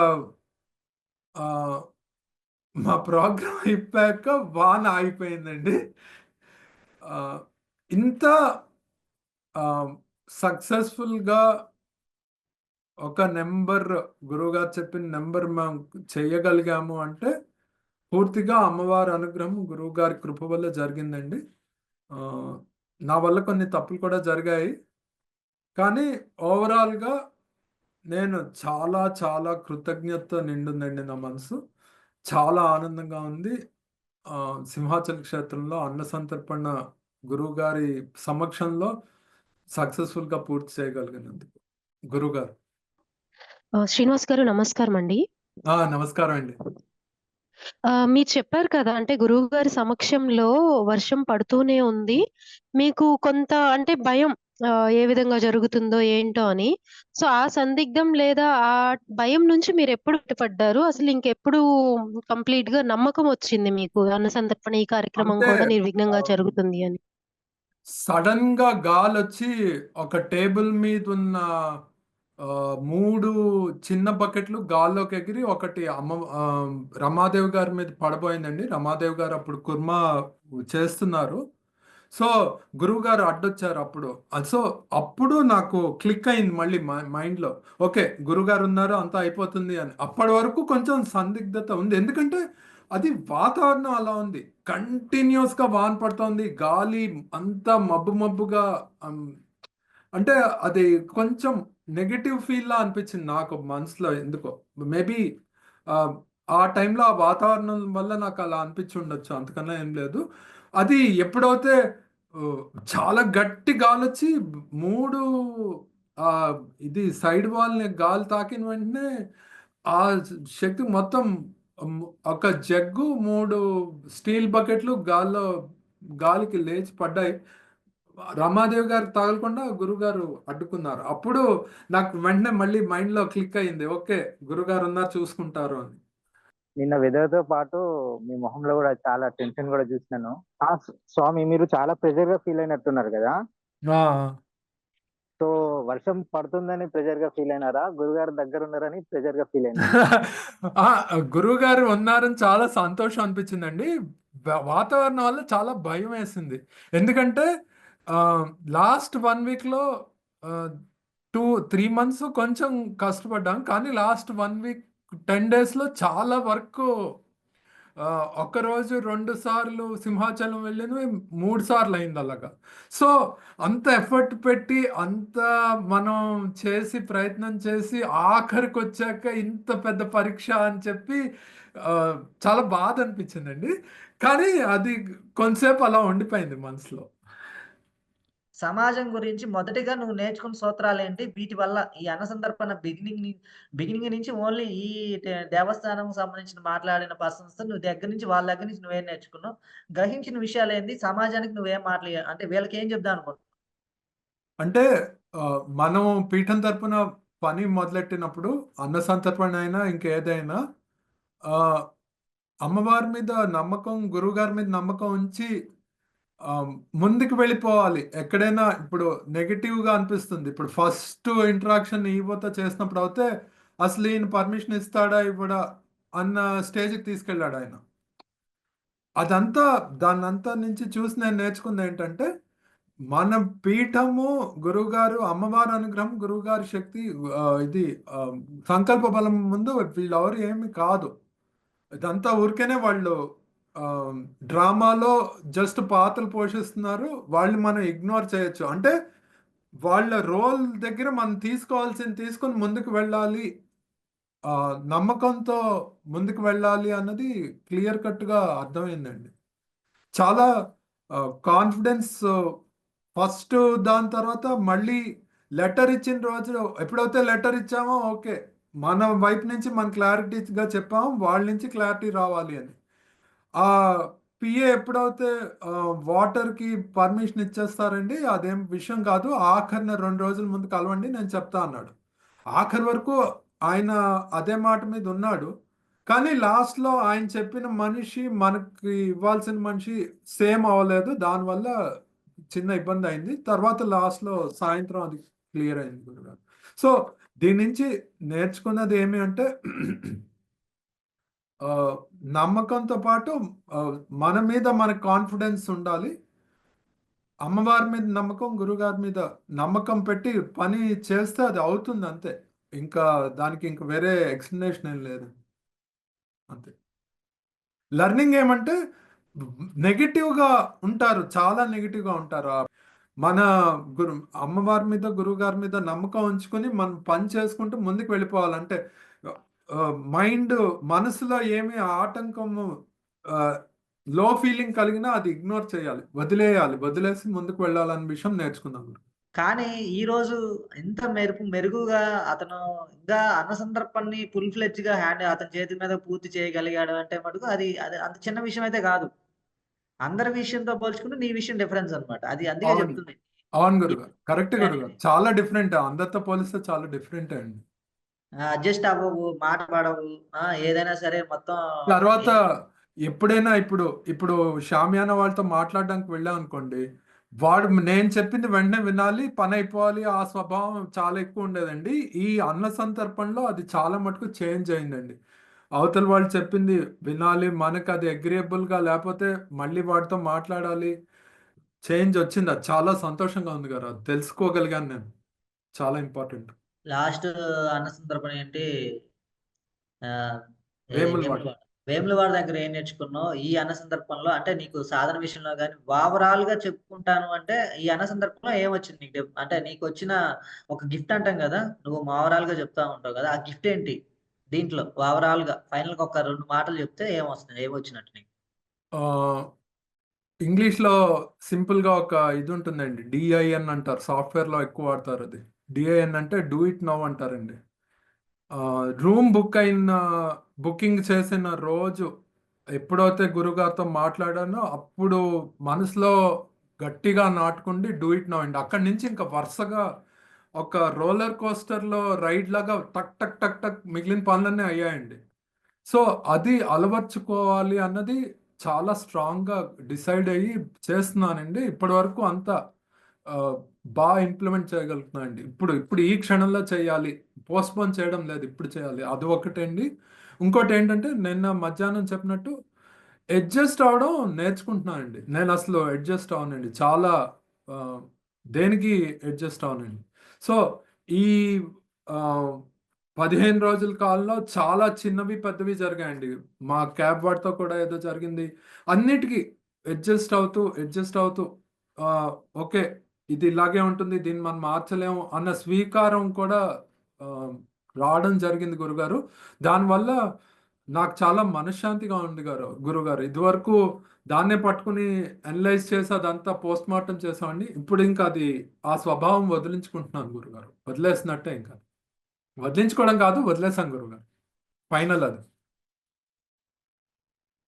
ఆ, మా ప్రోగ్రాం అయిపోయాక వాన ఆగిపోయిందండి. ఆ, ఇంత సక్సెస్ఫుల్గా ఒక నెంబర్, గురువుగారు చెప్పిన నెంబర్ మేము చేయగలిగాము అంటే పూర్తిగా అమ్మవారి అనుగ్రహం, గురువుగారి కృప వల్ల జరిగిందండి. ఆ, నా వల్ల కొన్ని తప్పులు కూడా జరిగాయి, కానీ ఓవరాల్గా నేను చాలా చాలా కృతజ్ఞత నిండుందండి నా మనసు. చాలా ఆనందంగా ఉంది. ఆ, సింహాచల క్షేత్రంలో అన్న సంతర్పణ గురువుగారి సమక్షంలో సక్సెస్ఫుల్గా పూర్తి చేయగలిగినందుకు. గురువుగారు శ్రీనివాస్ గారు నమస్కారం అండి. నమస్కారం అండి. మీరు చెప్పారు కదా, అంటే గురువుగారి సమక్షంలో వర్షం పడుతూనే ఉంది. మీకు కొంత అంటే భయం, ఏ విధంగా జరుగుతుందో ఏంటో అని. సో ఆ సందిగ్ధం లేదా ఆ భయం నుంచి మీరు ఎప్పుడు బయటపడ్డారు? అసలు ఇంకెప్పుడు కంప్లీట్ గా నమ్మకం వచ్చింది మీకు అన్న సంతర్పణ ఈ కార్యక్రమం అంటే కూడా నిర్విఘ్నంగా జరుగుతుంది అని? సడన్ గా గాలి వచ్చి ఒక టేబుల్ మీద ఉన్న ఆ, 3 చిన్న బకెట్లు గాల్లోకి ఎగిరి ఒకటి రమాదేవి గారి మీద పడబోయిందండి. రమాదేవి గారు అప్పుడు కుర్మా చేస్తున్నారు. సో గురువు గారు అడ్డొచ్చారు అప్పుడు. సో అప్పుడు నాకు క్లిక్ అయింది మళ్ళీ మైండ్లో, ఓకే గురుగారు ఉన్నారు అంతా అయిపోతుంది అని. అప్పటి వరకు కొంచెం సందిగ్ధత ఉంది, ఎందుకంటే అది వాతావరణం అలా ఉంది. కంటిన్యూస్ గా వాన పడుతోంది, గాలి అంతా మబ్బు మబ్బుగా. అమ్, అంటే అది కొంచెం నెగటివ్ ఫీల్ లా అనిపించింది నాకు మనసులో ఎందుకో. మేబీ ఆ టైంలో ఆ వాతావరణం వల్ల నాకు అలా అనిపించి ఉండొచ్చు, అంతకన్నా ఏం లేదు. అది ఎప్పుడైతే ఆ, చాలా గట్టి గాలి వచ్చి మూడు ఆ, ఇది సైడ్ వాల్ గాలి తాకిన వెంటనే ఆ శక్తి మొత్తం మ్, ఒక జగ్గు మూడు స్టీల్ బకెట్లు గాలికి లేచి పడ్డాయి. రమాదేవి గారు తగలకుండా గురుగారు అడ్డుకున్నారు. అప్పుడు నాకు వెంటనే మళ్ళీ మైండ్ లో క్లిక్ అయింది, ఓకే గురుగారు ఉన్నారు చూసుకుంటారు అని. నిన్న వెదర్ తో పాటు మీ మొహంలో కూడా చాలా టెన్షన్ కూడా చూసినాను. స్వామి, మీరు చాలా ప్రెజర్ గా ఫీల్ అయినట్టున్నారు కదా. ఆ, సో వర్షం పడుతుందని ప్రెజర్ గా ఫీల్ అయినారా, గురుగారు దగ్గర ఉన్నారని ప్రెజర్ గా ఫీల్ అయినారా? ఆ, గురువు గారు ఉన్నారని చాలా సంతోషం అనిపించిందండి. వాతావరణం వల్ల చాలా భయం వేసింది. ఎందుకంటే లాస్ట్ 1 వీక్ లో 2-3 మంత్స్ కొంచెం కష్టపడ్డాం, కానీ లాస్ట్ 1 వీక్ 10 డేస్ లో చాలా వర్క్. ఒక్కరోజు 2 సార్లు సింహాచలం వెళ్ళినవి 3 సార్లు అయింది అలాగా. సో అంత ఎఫర్ట్ పెట్టి అంత మనం చేసి ప్రయత్నం చేసి ఆఖరికి వచ్చాక ఇంత పెద్ద పరీక్ష అని చెప్పి ఆ, చాలా బాధ అనిపించిందండి. కానీ అది కొంతసేపు అలా ఉండిపోయింది మనసులో. సమాజం గురించి మొదటిగా నువ్వు నేర్చుకున్న సూత్రాలేంటి? వీటి వల్ల ఈ అన్న సందర్పణ బిగినింగ్ నుంచి ఓన్లీ ఈ దేవస్థానంకి సంబంధించిన మాట్లాడిన పర్సన్స్‌తో నువ్వు వాళ్ళ దగ్గర నుంచి నువ్వేం నేర్చుకున్నావు? గ్రహించిన విషయాలేంటి? సమాజానికి నువ్వేం మాటలు అంటే వీళ్ళకేం చెప్దాం అనుకుంటున్నావు? అంటే ఆ, మనం పీఠం తరపున పని మొదలెట్టినప్పుడు అన్న సంతర్పణ అయినా ఇంకేదైనా ఆ, అమ్మవారి మీద నమ్మకం, గురువు గారి మీద నమ్మకం ఉంచి ఆ, ముందుకు వెళ్ళిపోవాలి. ఎక్కడైనా ఇప్పుడు నెగిటివ్ గా అనిపిస్తుంది, ఇప్పుడు ఫస్ట్ ఇంటరాక్షన్ ఈవోతో చేసినప్పుడు అయితే అసలు ఈయన పర్మిషన్ ఇస్తాడా ఇవ్వడా అన్న స్టేజ్కి తీసుకెళ్ళాడు ఆయన. అదంతా దాన్నంతా నుంచి చూసి నేను నేర్చుకుంది ఏంటంటే, మన పీఠము గురువుగారు, అమ్మవారి అనుగ్రహం, గురువుగారి శక్తి, ఇది ఆ, సంకల్ప బలం ముందు వీళ్ళెవరు ఏమి కాదు. ఇదంతా ఊరికేనే వాళ్ళు ఆ, డ్రామాలో జస్ట్ పాత్రలు పోషిస్తున్నారు. వాళ్ళు మనం ఇగ్నోర్ చేయొచ్చు. అంటే వాళ్ళ రోల్ దగ్గర మనం తీసుకోవాల్సింది తీసుకొని ముందుకు వెళ్ళాలి, ఆ, నమ్మకంతో ముందుకు వెళ్ళాలి అన్నది క్లియర్ కట్గా అర్థమైందండి. చాలా కాన్ఫిడెన్స్. ఫస్ట్ దాని తర్వాత మళ్ళీ లెటర్ ఇచ్చిన రోజు ఎప్పుడైతే లెటర్ ఇచ్చామో ఓకే, మన వైపు నుంచి మనం క్లారిటీగా చెప్పాము, వాళ్ళ నుంచి క్లారిటీ రావాలి అని. ఆ పిఏ ఎప్పుడైతే వాటర్కి పర్మిషన్ ఇచ్చేస్తారండి, అదేం విషయం కాదు, ఆఖరిన 2 రోజుల ముందు కలవండి నేను చెప్తా అన్నాడు. ఆఖరి వరకు ఆయన అదే మాట మీద ఉన్నాడు. కానీ లాస్ట్లో ఆయన చెప్పిన మనిషి మనకి ఇవ్వాల్సిన మనిషి సేమ్ అవ్వలేదు, దానివల్ల చిన్న ఇబ్బంది అయింది. తర్వాత లాస్ట్లో సాయంత్రం అది క్లియర్ అయింది గురుగారు. సో దీని నుంచి నేర్చుకున్నది ఏమి అంటే ఆ, నమ్మకంతో పాటు ఆ, మన మీద మనకు కాన్ఫిడెన్స్ ఉండాలి. అమ్మవారి మీద నమ్మకం, గురుగారి మీద నమ్మకం పెట్టి పని చేస్తే అది అవుతుంది అంతే. ఇంకా దానికి ఇంకా వేరే ఎక్స్ప్లెనేషన్ ఏం లేదు, అంతే. లెర్నింగ్ ఏమంటే నెగిటివ్గా ఉంటారు, చాలా నెగిటివ్గా ఉంటారు. మన గురు అమ్మవారి మీద, గురువు గారి మీద నమ్మకం ఉంచుకొని మనం పని చేసుకుంటూ ముందుకు వెళ్ళిపోవాలంటే మైండ్, మనసులో ఏమి ఆటంకము, లో ఫీలింగ్ కలిగినా అది ఇగ్నోర్ చేయాలి, వదిలేయాలి, వదిలేసి ముందుకు వెళ్ళాలన్న విషయం నేర్చుకున్నాం. కానీ ఈరోజు ఇంత మెరుగుగా అతను ఇంకా అన్న సందర్భాన్ని ఫుల్ ఫ్లెడ్జ్‌గా అతని చేతి మీద పూర్తి చేయగలిగాడు అంటే మటుకు అది అది అంత చిన్న విషయం అయితే కాదు. అందరి విషయంతో పోల్చుకుంటే నీ విషయం డిఫరెన్స్ అన్నమాట. అది అందుకే అవును, చెప్తుంది. అవును గురుగారు, కరెక్ట్ గురుగారు, చాలా డిఫరెంట్, అందరితో పోలిస్తే చాలా డిఫరెంట్ అండి. అడ్జస్ట్ అవ్వవు, మాట పడవు. ఏదైనా సరే మొత్తం తర్వాత ఎప్పుడైనా ఇప్పుడు ఇప్పుడు షామియానా వాళ్ళతో మాట్లాడడానికి వెళ్ళాం అనుకోండి, వాడు నేను చెప్పింది వెంటనే వినాలి, పని అయిపోవాలి, ఆ స్వభావం చాలా ఎక్కువ ఉండేదండి. ఈ అన్న సందర్భంలో అది చాలా మటుకు చేంజ్ అయిందండి. అవతల వాళ్ళు చెప్పింది వినాలి, మనకు అది అగ్రియబుల్గా లేకపోతే మళ్ళీ వాడితో మాట్లాడాలి. చేంజ్ వచ్చింది, అది చాలా సంతోషంగా ఉంది కదా, అది తెలుసుకోగలిగాను నేను. చాలా ఇంపార్టెంట్. లాస్ట్ అన్న సందర్భం ఏంటి? ఆహ్, వేములవాడ. వేములవాడ. వేములవాడ దగ్గర ఏం నేర్చుకున్నావు? ఈ అన్న సందర్భంలో అంటే నీకు సాధన విషయంలో గాని ఓవరాల్ గా చెప్పుకుంటాను అంటే ఈ అన్న సందర్భంలో ఏమొచ్చింది నీకు? అంటే నీకు వచ్చిన ఒక గిఫ్ట్ అంటాం కదా! నువ్వు ఓవరాల్ గా చెప్తా ఉంటావు కదా! ఆ గిఫ్ట్ ఏంటి? దీంట్లో ఓవరాల్ గా ఫైనల్ గా ఒక 2 మాటలు చెప్తే ఏమొస్తుంది? ఏమొచ్చినట్టు నీకు? ఆ, ఇంగ్లీష్లో సింపుల్గా ఒక ఇది ఉంటుందండి, డిఐఎన్ అంటారు. సాఫ్ట్వేర్లో ఎక్కువ వాడతారు అది. డిఐఎన్ అంటే డూ ఇట్ నౌ అంటారండి. రూమ్ బుకింగ్ చేసిన రోజు ఎప్పుడైతే గురుగారితో మాట్లాడానో అప్పుడు మనసులో గట్టిగా నాటుకుండి డూ ఇట్ నౌ అండి. అక్కడి నుంచి ఇంకా వరుసగా ఒక రోలర్ కోస్టర్లో రైడ్ లాగా టక్ టక్ టక్ టక్ మిగిలిన పనులన్నీ అయ్యాయండి. సో అది అలవర్చుకోవాలి అన్నది చాలా స్ట్రాంగ్గా డిసైడ్ అయ్యి చేస్తున్నానండి. ఇప్పటి వరకు అంతా ఆ, బాగా ఇంప్లిమెంట్ చేయగలుగుతున్నానండి. ఇప్పుడు ఇప్పుడు ఈ క్షణంలో చేయాలి, పోస్ట్పోన్ చేయడం లేదు, ఇప్పుడు చేయాలి, అది ఒకటండి. ఇంకోటి ఏంటంటే నిన్న మధ్యాహ్నం చెప్పినట్టు అడ్జస్ట్ అవడం నేర్చుకుంటున్నానండి. నేను అసలు అడ్జస్ట్ అవనండి, చాలా ఆ, దేనికి అడ్జస్ట్ అవనండి. సో ఈ ఆ, 15 రోజుల కాలంలో చాలా చిన్నవి పెద్దవి జరిగాయండి. మా క్యాబ్ వాడితో కూడా ఏదో జరిగింది. అన్నిటికీ అడ్జస్ట్ అవుతూ ఆ, ఓకే, ఇది ఇలాగే ఉంటుంది, దీన్ని మనం మార్చలేము అన్న స్వీకారం కూడా ఆ, రావడం జరిగింది గురుగారు. దానివల్ల నాకు చాలా మనశ్శాంతిగా ఉంది గురుగారు. ఇదివరకు దాన్నే పట్టుకుని అనలైజ్ చేసి అదంతా పోస్ట్ మార్టం చేసామండి. ఇప్పుడు ఇంకా అది ఆ స్వభావం వదిలించుకుంటున్నాను గురుగారు. వదిలేసినట్టే, ఇంకా వదిలించుకోవడం కాదు, వదిలేసాను గురుగారు. ఫైనల్ అది.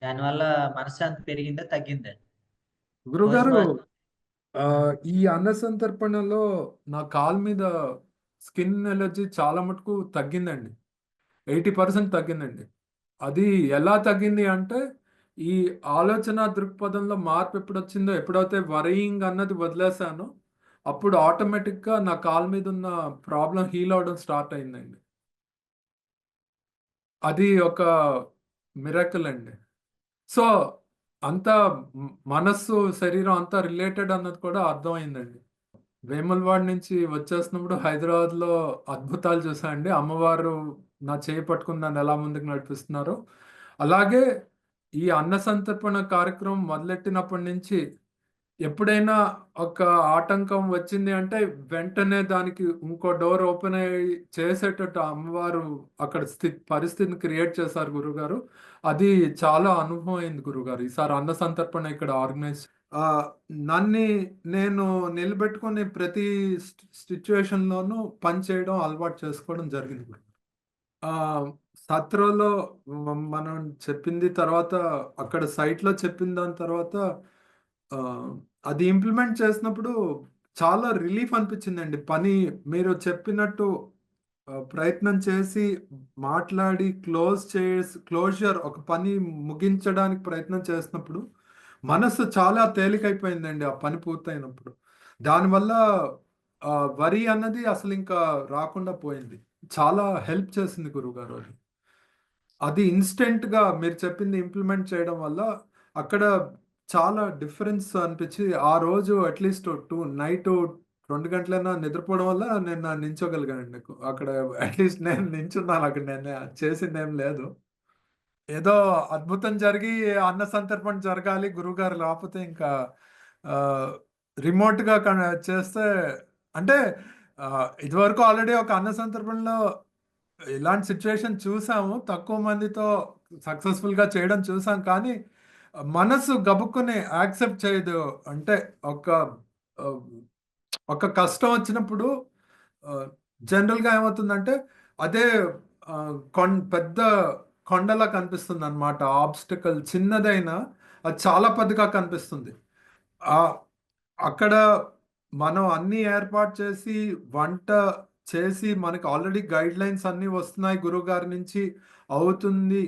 దానివల్ల మనశ్శాంతి పెరిగిందా? తగ్గిందా? పోస్ట్ గురుగారు, మార్టం ఆ, ఈ అన్న సంతర్పణలో నా కాలు మీద స్కిన్ ఎలర్జీ చాలా మటుకు తగ్గిందండి. 80% తగ్గిందండి. అది ఎలా తగ్గింది అంటే ఈ ఆలోచన దృక్పథంలో మార్పు ఎప్పుడు వచ్చిందో, ఎప్పుడైతే వరీయింగ్ అన్నది వదిలేసానో అప్పుడు ఆటోమేటిక్గా నా కాలు మీద ఉన్న ప్రాబ్లం హీల్ అవడం స్టార్ట్ అయిందండి. అది ఒక మిరకల్ అండి. సో అంతా మనస్సు శరీరం అంతా రిలేటెడ్ అన్నది కూడా అర్థమైందండి. వేములవాడ నుంచి వచ్చేసినప్పుడు హైదరాబాద్లో అద్భుతాలు చూసానండి. అమ్మవారు నా చేయి పట్టుకుని నన్ను ఎలా ముందుకు నడిపిస్తున్నారు. అలాగే ఈ అన్న సంతర్పణ కార్యక్రమం మొదలెట్టినప్పటి నుంచి ఎప్పుడైనా ఒక ఆటంకం వచ్చింది అంటే వెంటనే దానికి ఇంకో డోర్ ఓపెన్ అయ్యి చేసేటట్టు అమ్మవారు అక్కడ పరిస్థితిని క్రియేట్ చేశారు గురుగారు. అది చాలా అనుభవం అయింది గురుగారు. ఈసారి అన్న సంతర్పణ ఇక్కడ ఆర్గనైజ్ ఆ, నన్ను నేను నిలబెట్టుకుని ప్రతి సిచ్యువేషన్లోనూ పని చేయడం అలవాటు చేసుకోవడం జరిగింది గురుగారు. ఆ, సత్రోలో మనం చెప్పింది తర్వాత, అక్కడ సైట్లో చెప్పిన దాని తర్వాత ఆ, అది ఇంప్లిమెంట్ చేసినప్పుడు చాలా రిలీఫ్ అనిపించిందండి. పని మీరు చెప్పినట్టు ప్రయత్నం చేసి మాట్లాడి క్లోజర్ ఒక పని ముగించడానికి ప్రయత్నం చేసినప్పుడు మనసు చాలా తేలికైపోయిందండి ఆ పని పూర్తయినప్పుడు. దానివల్ల వరి అన్నది అసలు ఇంకా రాకుండా పోయింది. చాలా హెల్ప్ చేసింది గురువుగారు అది. అది ఇన్స్టెంట్గా మీరు చెప్పింది ఇంప్లిమెంట్ చేయడం వల్ల అక్కడ చాలా డిఫరెన్స్ అనిపించి ఆ రోజు అట్లీస్ట్ నైట్ 2 గంటలైనా నిద్రపోవడం వల్ల నేను నించోగలిగానండి. అక్కడ అట్లీస్ట్ నేను నించున్నాను అక్కడ, నేను చేసింది ఏం లేదు. ఏదో అద్భుతం జరిగి అన్న సంతర్పణ జరగాలి గురువుగారు, లేకపోతే ఇంకా ఆ, రిమోట్గా చేస్తే అంటే ఇదివరకు ఆల్రెడీ ఒక అన్న సందర్భంలో ఇలాంటి సిచ్యువేషన్ చూసాము, తక్కువ మందితో సక్సెస్ఫుల్గా చేయడం చూసాం. కానీ మనసు గబుక్కుని యాక్సెప్ట్ చేయదు. అంటే ఒక ఆ, ఒక కష్టం వచ్చినప్పుడు జనరల్గా ఏమవుతుందంటే అదే ఆ, పెద్ద కొండలా కనిపిస్తుంది అనమాట. ఆబ్స్టికల్ చిన్నదైనా అది చాలా పెద్దగా కనిపిస్తుంది. ఆ, అక్కడ మనం అన్ని ఏర్పాటు చేసి వంట చేసి మనకి ఆల్రెడీ గైడ్ లైన్స్ అన్నీ వస్తున్నాయి గురువు గారి నుంచి, అవుతుంది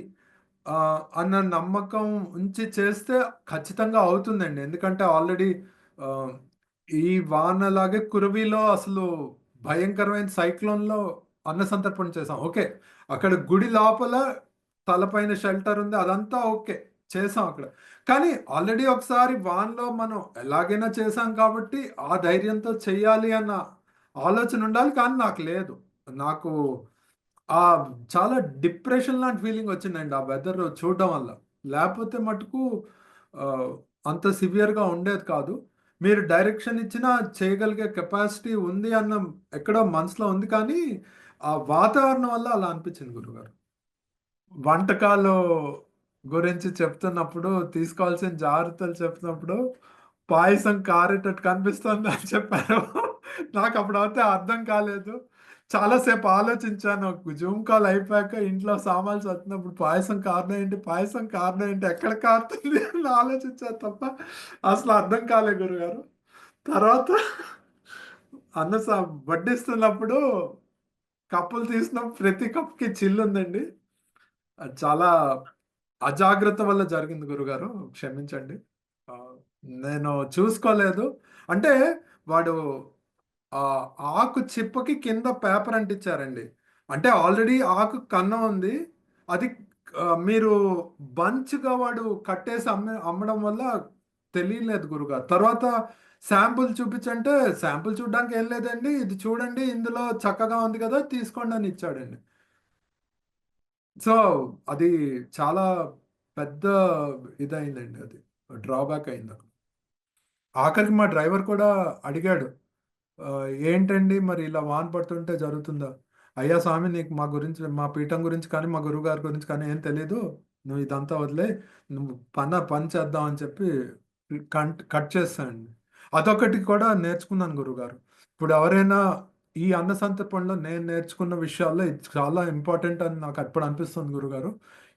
ఆ, అన్న నమ్మకం ఉంచి చేస్తే ఖచ్చితంగా అవుతుందండి. ఎందుకంటే ఆల్రెడీ ఈ వానలాగే కురవిలో అసలు భయంకరమైన సైక్లోన్లో అన్న సంతర్పణ చేసాం. ఓకే, అక్కడ గుడి లోపల తలపైన షెల్టర్ ఉంది, అదంతా ఓకే చేసాం అక్కడ. కానీ ఆల్రెడీ ఒకసారి వాన్లో మనం ఎలాగైనా చేసాం కాబట్టి ఆ ధైర్యంతో చెయ్యాలి అన్న ఆలోచన ఉండాలి. కానీ నాకు లేదు. నాకు ఆ చాలా డిప్రెషన్ లాంటి ఫీలింగ్ వచ్చిందండి ఆ వెదర్ చూడడం వల్ల. లేకపోతే మటుకు ఆ, అంత సివియర్గా ఉండేది కాదు. మీరు డైరెక్షన్ ఇచ్చినా చేయగలిగే కెపాసిటీ ఉంది అన్న ఎక్కడో మనసులో ఉంది, కానీ ఆ వాతావరణం వల్ల అలా అనిపించింది గురుగారు. వంటకాలు గురించి చెప్తున్నప్పుడు తీసుకోవాల్సిన జాగ్రత్తలు చెప్తున్నప్పుడు పాయసం కారేటట్టు కనిపిస్తుంది అని చెప్పారు. నాకు అప్పుడైతే అర్థం కాలేదు. చాలాసేపు ఆలోచించాను. జూమ్ కాల్ అయిపోయాక ఇంట్లో సామాన్లు సర్దినప్పుడు పాయసం కారణం ఏంటి, పాయసం కారణం ఏంటి, ఎక్కడ కారుతుంది అని ఆలోచించాను తప్ప అసలు అర్థం కాలే గురుగారు. తర్వాత అన్న వడ్డిస్తున్నప్పుడు కప్పులు తీసినప్పుడు ప్రతి కప్పుకి చిల్లు ఉందండి. అది చాలా అజాగ్రత్త వల్ల జరిగింది గురుగారు. క్షమించండి. ఆ, నేను చూసుకోలేదు. అంటే వాడు ఆ ఆకు చిప్పకి కింద పేపర్ అంటించారండి. అంటే ఆల్రెడీ ఆకు కన్నం ఉంది. అది మీరు బంచ్గా వాడు కట్టేసి అమ్మడం వల్ల తెలియలేదు గురుగారు. తర్వాత శాంపుల్ చూపించంటే శాంపుల్ చూడడానికి ఏం లేదండి, ఇది చూడండి ఇందులో చక్కగా ఉంది కదా తీసుకోండి అని ఇచ్చాడండి. సో అది చాలా పెద్ద ఇదయిందండి, అది డ్రాబ్యాక్ అయింది అక్కడ. ఆఖరికి మా డ్రైవర్ కూడా అడిగాడు, "ఆ, ఏంటండి మరి ఇలా వాన పడుతుంటే జరుగుతుందా?" "అయ్యా స్వామి, నీకు మా గురించి, మా పీఠం గురించి కానీ మా గురువు గారి గురించి కానీ ఏం తెలీదు. నువ్వు ఇదంతా వదిలే, నువ్వు పని చేద్దాం" అని చెప్పి కట్ చేస్తానండి. అదొకటి కూడా నేర్చుకున్నాను గురుగారు. ఇప్పుడు ఎవరైనా ఈ అన్న సంతర్పణలో నేను నేర్చుకున్న విషయాల్లో ఇది చాలా ఇంపార్టెంట్ అని నాకు అప్పుడు అనిపిస్తుంది గురుగారు.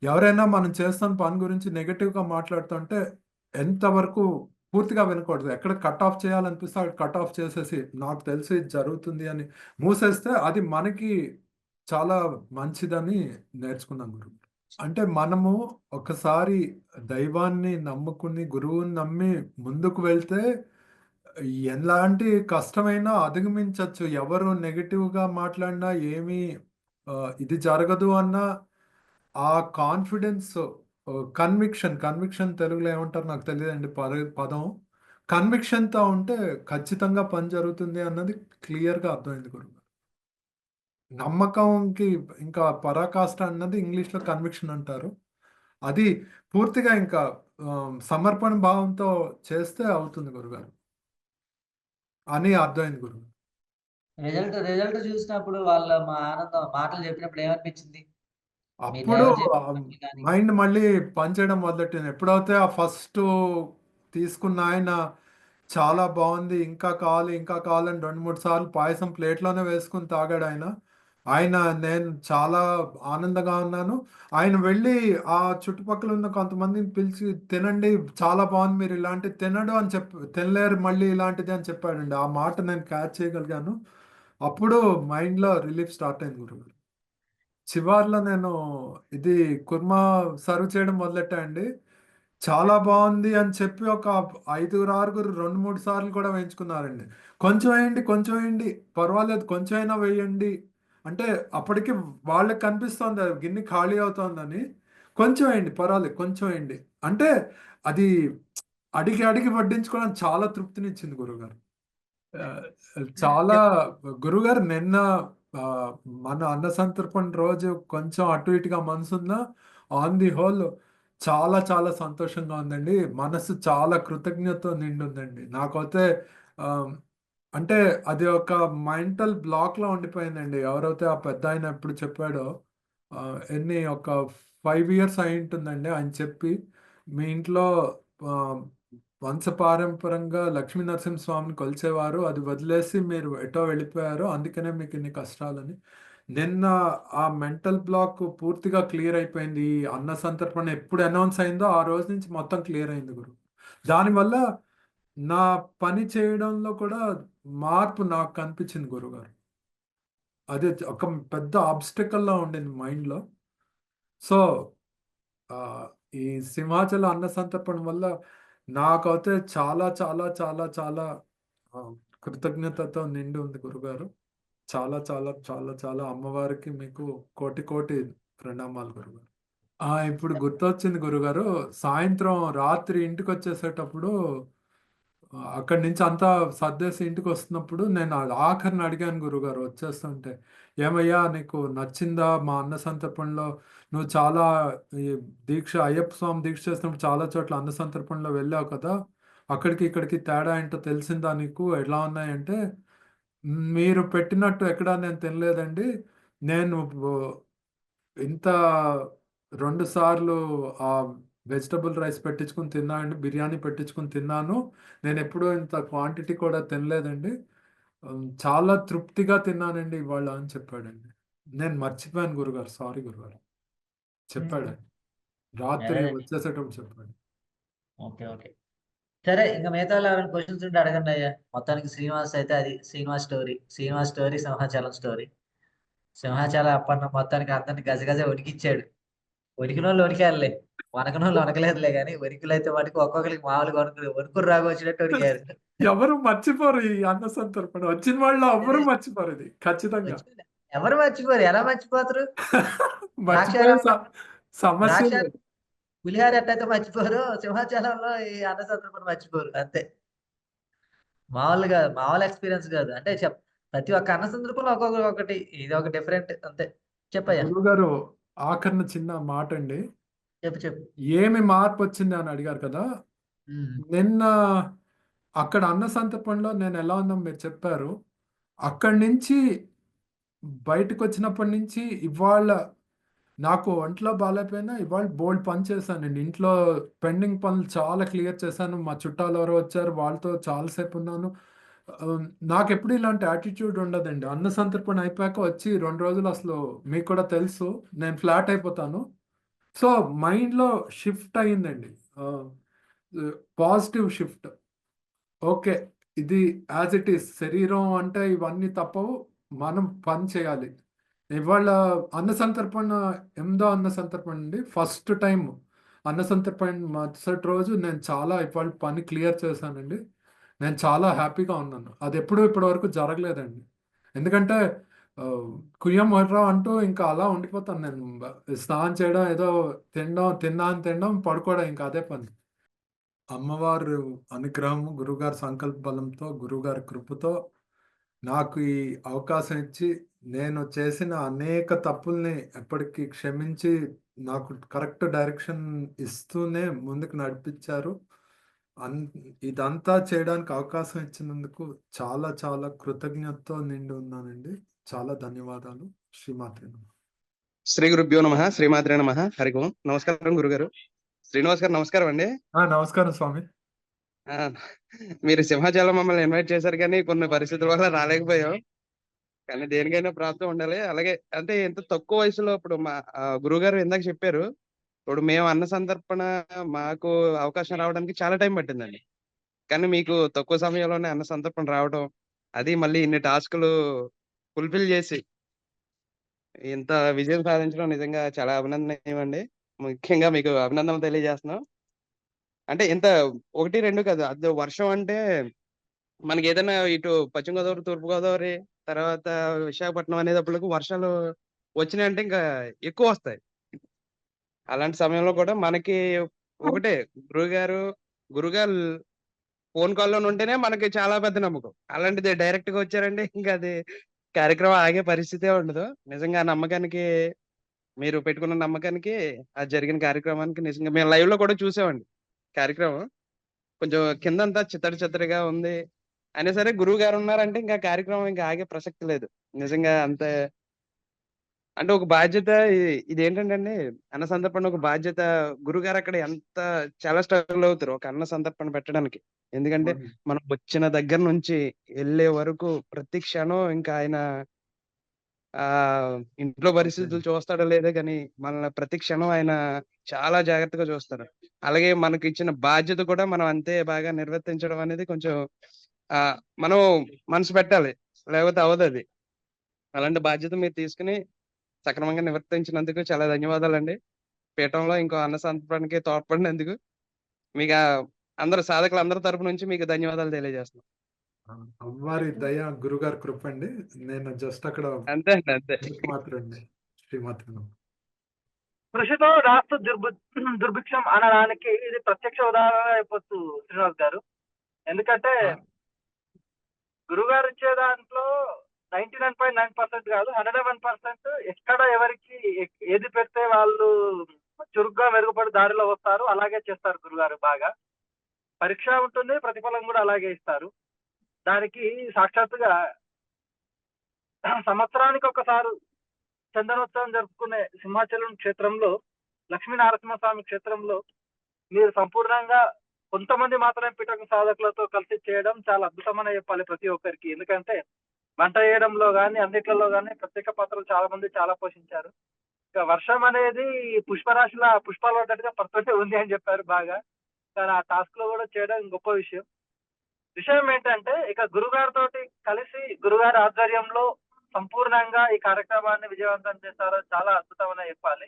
ఎవరైనా మనం చేస్తున్న పని గురించి నెగటివ్గా మాట్లాడుతుంటే ఎంతవరకు పూర్తిగా వినకూడదు. ఎక్కడ కట్ ఆఫ్ చేయాలనిపిస్తే అక్కడ కట్ ఆఫ్ చేసేసి నాకు తెలిసి ఇది జరుగుతుంది అని మూసేస్తే అది మనకి చాలా మంచిదని నేర్చుకున్నాం గురువు. అంటే మనము ఒకసారి దైవాన్ని నమ్ముకుని గురువుని నమ్మి ముందుకు వెళ్తే ఎలాంటి కష్టమైనా అధిగమించవచ్చు. ఎవరు నెగటివ్గా మాట్లాడినా ఏమీ ఇది జరగదు అన్న ఆ కాన్ఫిడెన్స్, కన్విక్షన్ తెలుగులో ఏమంటారు నాకు తెలియదండి పదం. కన్విక్షన్తో ఉంటే ఖచ్చితంగా పని జరుగుతుంది అన్నది క్లియర్గా అర్థమైంది గురువు. నమ్మకంకి ఇంకా పరాకాష్ట అన్నది ఇంగ్లీష్లో కన్విక్షన్ అంటారు. అది పూర్తిగా ఇంకా సమర్పణ భావంతో చేస్తే అవుతుంది గురుగారు అని అర్థమైంది గురువు. రిజల్ట్ చూసినప్పుడు వాళ్ళ మా ఆనందం మాటలు చెప్పినప్పుడు ఏమనిపించింది? మీ అప్పుడు డ్రైవర్ చెప్పిన మాటలు కానీ మైండ్ మళ్ళీ పనిచేయడం మొదలెట్టింది. ఎప్పుడైతే ఆ ఫస్ట్ తీసుకున్న ఆయన చాలా బాగుంది, ఇంకా కావాలి ఇంకా కావాలని 2-3 సార్లు పాయసం ప్లేట్లోనే వేసుకుని తాగాడు ఆయన. నేను చాలా ఆనందంగా ఉన్నాను. ఆయన వెళ్ళి ఆ చుట్టుపక్కల ఉన్న కొంతమందిని పిలిచి తినండి చాలా బాగుంది, మీరు ఇలాంటివి తినడు అని తినలేరు మళ్ళీ ఇలాంటిది అని చెప్పాడండి. ఆ మాట నేను క్యాచ్ చేయగలిగాను. అప్పుడు మైండ్లో రిలీఫ్ స్టార్ట్ అయింది గురువు. చివర్లో నేను ఇది కుర్మా సర్వ్ చేయడం మొదలెట్టా అండి. చాలా బాగుంది అని చెప్పి ఒక 5-6 2-3 సార్లు కూడా వేయించుకున్నారండి. కొంచెం వేయండి, కొంచెం వేయండి, పర్వాలేదు కొంచెం అయినా వేయండి అంటే అప్పటికి వాళ్ళకి కనిపిస్తోంది అది గిన్నె ఖాళీ అవుతోందని. కొంచెం వేయండి పర్వాలేదు, కొంచెం వేయండి అంటే అది అడిగి అడిగి వడ్డించుకోవడం చాలా తృప్తినిచ్చింది గురుగారు. ఆ, చాలా గురుగారు నిన్న ఆ, మన అన్న సంతర్పణ రోజు కొంచెం అటు ఇటుగా మనసున్నా ఆన్ ది హోల్ చాలా చాలా సంతోషంగా ఉందండి. మనసు చాలా కృతజ్ఞత నిండి ఉందండి నాకైతే. ఆ, అంటే అది ఒక మెంటల్ బ్లాక్ లో ఉండిపోయిందండి. ఎవరైతే ఆ పెద్ద ఆయన ఎప్పుడు చెప్పాడో ఆ, ఒక 5 years అయి ఉంటుందండి ఆయన చెప్పి, మీ ఇంట్లో ఆ, వంశపారంపరంగా లక్ష్మీ నరసింహస్వామిని కొలిచేవారు, అది వదిలేసి మీరు ఎటో వెళ్ళిపోయారు, అందుకనే మీకు ఇన్ని కష్టాలని. నిన్న ఆ మెంటల్ బ్లాక్ పూర్తిగా క్లియర్ అయిపోయింది. ఈ అన్న సంతర్పణ ఎప్పుడు అనౌన్స్ అయిందో ఆ రోజు నుంచి మొత్తం క్లియర్ అయింది గురు. దానివల్ల నా పని చేయడంలో కూడా మార్పు నాకు కనిపించింది గురుగారు. అది ఒక పెద్ద ఆబ్స్టికల్లా ఉండింది మైండ్లో. సో ఆ, ఈ సింహాచల అన్న సంతర్పణ వల్ల నాకైతే చాలా చాలా చాలా చాలా ఆ, కృతజ్ఞతతో నిండి ఉంది గురుగారు. చాలా చాలా చాలా చాలా అమ్మవారికి మీకు కోటి కోటి ప్రణామాలు గురుగారు. ఇప్పుడు గుర్తొచ్చింది గురుగారు. సాయంత్రం రాత్రి ఇంటికి వచ్చేసేటప్పుడు అక్కడి నుంచి అంతా సర్దేసి ఇంటికి వస్తున్నప్పుడు నేను ఆఖరిని అడిగాను గురుగారు వచ్చేస్తుంటే, ఏమయ్యా నీకు నచ్చిందా మా అన్న సంతర్పణలో? నువ్వు చాలా ఈ అయ్యప్ప స్వామి దీక్ష చేసినప్పుడు చాలా చోట్ల అన్న సంతర్పణలో వెళ్ళావు కదా, అక్కడికి ఇక్కడికి తేడా ఏంటో తెలిసిందా నీకు? ఎలా ఉన్నాయంటే, మీరు పెట్టినట్టు ఎక్కడా నేను తినలేదండి. నేను ఇంత 2 సార్లు ఆ వెజిటబుల్ రైస్ పెట్టించుకొని తిన్నానండి. బిర్యానీ పెట్టించుకొని తిన్నాను. నేను ఎప్పుడూ ఇంత క్వాంటిటీ కూడా తినలేదండి. చాలా తృప్తిగా తిన్నానండి ఇవాళ అని చెప్పాడండి. నేను మర్చిపోయాను గురుగారు. సారీ గురుగారు. చెప్పాడండి. రాత్రి అదేనండి. వచ్చేసేటప్పుడు చెప్పాడు. ఓకే. ఓకే. సరే ఇంక మిగతా వాళ్ళు ఎవరైనా క్వశ్చన్స్ ఉంటే అడగండి అయ్యా. మొత్తానికి శ్రీనివాస్ అయితే అది Srinivas story. Srinivas story, Simhachalam story. Simhachalam Appanna మొత్తానికి అందరిని గజగజ వణికిచ్చాడు. వణికినోళ్ళు వణికారులే. వనకనోళ్ళు వనకలేదులే కానీ వణికులైతే మటుకు ఒక్కొక్కరికి మామూలుగా వణుకురు రాగా వచ్చినట్టు వణికారు. ఎవరు మర్చిపోరు ఈ అన్న సంతర్పణ. వచ్చిన వాళ్ళు ఎవ్వరూ మర్చిపోరు ఇది ఖచ్చితంగా. వచ్చిన ఎవరు మర్చిపోరు. ఎలా మర్చిపోతారు? మర్చిపోయే ద్రాక్షారామంలో సమస్య ద్రాక్ష లేదు. పులిహార ఎట్టయితే మర్చిపోరు, సింహాచలంలో ఈ అన్న సంతర్పణ మర్చిపోరు అంతే. మామూలు ఎక్స్పీరియన్స్ కాదు. అంటే ప్రతి ఒక్క అన్న సందర్భంలో ఒక్కొక్కటి ఇది ఒక డిఫరెంట్ అంతే. చెప్పయ్యా. గురుగారు ఆఖరిన చిన్న మాట అండి. చెప్పు. ఏమి మార్పు వచ్చింది అని అడిగారు కదా. నిన్న అక్కడ అన్న సంతర్పణలో నేను ఎలా ఉన్నాం మీరు చెప్పారు. అక్కడి నుంచి బయటకు వచ్చినప్పటి నుంచి ఇవాళ నాకు ఒంట్లో బాగాలేకపోయినా ఇవాళ బోల్డ్ పని చేశానండి. ఇంట్లో పెండింగ్ పనులు చాలా క్లియర్ చేశాను. మా చుట్టాలు ఎవరో వచ్చారు. వాళ్ళతో చాలాసేపు ఉన్నాను. నాకెప్పుడు ఇలాంటి యాటిట్యూడ్ ఉండదండి. అన్న సంతర్పణ అయిపోయాక వచ్చి 2 రోజులు అసలు మీకు కూడా తెలుసు నేను ఫ్లాట్ అయిపోతాను. సో మైండ్లో షిఫ్ట్ అయ్యిందండి. Positive shift. ఓకే. ఇది యాజ్ ఇట్ ఈస్. శరీరం అంటే ఇవన్నీ తప్పవు. మనం పని చేయాలి. ఇవాళ అన్న సంతర్పణ 8దో అన్న సంతర్పణ అండి. ఫస్ట్ టైం అన్న సంతర్పణ మరుసటి రోజు నేను చాలా ఇవాళ పని క్లియర్ చేశానండి. నేను చాలా హ్యాపీగా ఉన్నాను. అది ఎప్పుడూ ఇప్పటివరకు జరగలేదండి. ఎందుకంటే కుయ్యం మొర్రా అంటూ ఇంకా అలా ఉండిపోతాను నేను. స్నానం చేయడం, ఏదో తినడం, పడుకోవడం ఇంకా అదే పని. అమ్మవారు అనుగ్రహము, గురువుగారి సంకల్ప బలంతో, గురువుగారి కృపతో నాకు ఈ అవకాశం ఇచ్చి, నేను చేసిన అనేక తప్పుల్ని ఎప్పటికీ క్షమించి, నాకు కరెక్ట్ డైరెక్షన్ ఇస్తూనే ముందుకు నడిపించారు. అన్ ఇదంతా చేయడానికి అవకాశం ఇచ్చినందుకు చాలా చాలా కృతజ్ఞతతో నిండి ఉన్నానండి. చాలా ధన్యవాదాలు. శ్రీమాత్రే నమః. శ్రీ గురుభ్యో నమః. శ్రీమాత్రే నమః. హరి ఓం. నమస్కారం గురుగారు. శ్రీనివాస్ గారు నమస్కారం అండి. నమస్కారం స్వామి. మీరు సింహాచలం మమ్మల్ని ఇన్వైట్ చేశారు కానీ కొన్ని పరిస్థితుల వల్ల రాలేకపోయాం. కానీ దేనికైనా ప్రాప్తం ఉండాలి. అలాగే అంటే ఇంత తక్కువ వయసులో ఇప్పుడు మా గురువుగారు ఇందాక చెప్పారు. ఇప్పుడు మేము అన్న సంతర్పణ మాకు అవకాశం రావడానికి చాలా టైం పట్టిందండి. కానీ మీకు తక్కువ సమయంలోనే అన్న సంతర్పణ రావడం, అది మళ్ళీ ఇన్ని టాస్కులు ఫుల్ఫిల్ చేసి ఇంత విజయం సాధించడం నిజంగా చాలా అభినందనీయం అండి. ముఖ్యంగా మీకు అభినందనలు తెలియజేస్తున్నాం. అంటే ఇంత 1, 2 కాదు. అది వర్షం అంటే మనకి ఏదైనా ఇటు పశ్చిమ గోదావరి, తూర్పు గోదావరి, తర్వాత విశాఖపట్నం అనేటప్పటికి వర్షాలు వచ్చినాయంటే ఇంకా ఎక్కువ వస్తాయి. అలాంటి సమయంలో కూడా మనకి ఒకటే గురుగారు ఫోన్ కాల్‌లోనే ఉంటేనే మనకి చాలా పెద్ద నమ్మకం. అలాంటిది డైరెక్ట్‌గా వచ్చారంటే ఇంకా అది కార్యక్రమం ఆగే పరిస్థితే ఉండదు. నిజంగా ఆ నమ్మకానికి మీరు పెట్టుకున్న నమ్మకానికి అది జరిగిన కార్యక్రమానికి నిజంగా మేము లైవ్‌లో కూడా చూసామండి కార్యక్రమం. కొంచెం కిందంతా చిత్తడిగా ఉంది. అయినా సరే గురువుగారు ఉన్నారంటే ఇంకా కార్యక్రమం ఇంకా ఆగే ప్రసక్తి లేదు. నిజంగా అంతే అంటే ఒక బాధ్యత ఇదేంటంటే అండి అన్న సంతర్పణ ఒక బాధ్యత. గురువుగారు అక్కడ ఎంత చాలా స్ట్రగుల్ అవుతారు ఒక అన్న సంతర్పణ పెట్టడానికి. ఎందుకంటే మనం వచ్చిన దగ్గర నుంచి ఎళ్ళే వరకు ప్రతి క్షణం ఇంకా ఆయన ఇంట్లో పరిస్థితులు చూస్తాడో లేదో గాని మనల్ని ప్రతి క్షణం ఆయన చాలా జాగ్రత్తగా చూస్తారు. అలాగే మనకిచ్చిన బాధ్యత కూడా మనం అంతే బాగా నిర్వర్తించడం అనేది కొంచెం మనం మనసు పెట్టాలి. లేకపోతే అవ్వదది. అలాంటి బాధ్యత మీరు తీసుకొని సక్రమంగా నిర్వర్తించినందుకు చాలా ధన్యవాదాలండి. పీఠంలో ఇంకో అన్న సంతర్పణకి తోడ్పడినందుకు మీకు అందరు సాధకులందరి తరపు నుంచి మీకు ధన్యవాదాలు తెలియజేస్తున్నాం. అమ్మవారి దయ, గురుగారి కృప అండి. నేను జస్ట్ అక్కడ అంతే అండి. అంతే. మాత్రమే. శ్రీమాత్రే నమః. కృషితో రాష్ట్ర దుర్భిక్షం అనడానికి ఇది ప్రత్యక్ష ఉదాహరణ అయిపోతు శ్రీనివాస్ గారు. ఎందుకంటే ఆ, గురుగారు ఇచ్చే దాంట్లో 99.9% కాదు, 101% ఎక్కడ ఎవరికి ఏది పెడితే వాళ్ళు చురుగ్గా మెరుగుపడి దారిలో వస్తారు అలాగే చేస్తారు గురుగారు. బాగా పరీక్ష ఉంటుంది, ప్రతిఫలం కూడా అలాగే ఇస్తారు. దానికి సాక్షాత్తుగా సంవత్సరానికి ఒకసారి చందనోత్సవం జరుపుకునే సింహాచలం క్షేత్రంలో, లక్ష్మీనరసింహస్వామి క్షేత్రంలో మీరు సంపూర్ణంగా కొంతమంది మాత్రమే పీఠక సాధకులతో కలిసి చేయడం చాలా అద్భుతమనే చెప్పాలి ప్రతి ఒక్కరికి. ఎందుకంటే వంట చేయడంలో గాని, అన్నిట్లలో గాని ప్రత్యేక పాత్రలు చాలా మంది చాలా పోషించారు. ఇక వర్షం అనేది పుష్పరాశిలా పుష్పాలు పడ్డట్టుగా పడుతూనే ఉంది అని చెప్పారు బాగా. కానీ ఆ టాస్క్ లో కూడా చేయడం గొప్ప విషయం. విషయం ఏంటంటే ఇక గురుగారితోటి కలిసి గురుగారి ఆధ్వర్యంలో సంపూర్ణంగా ఈ కార్యక్రమాన్ని విజయవంతం చేశారో చాలా అద్భుతమనే చెప్పాలి.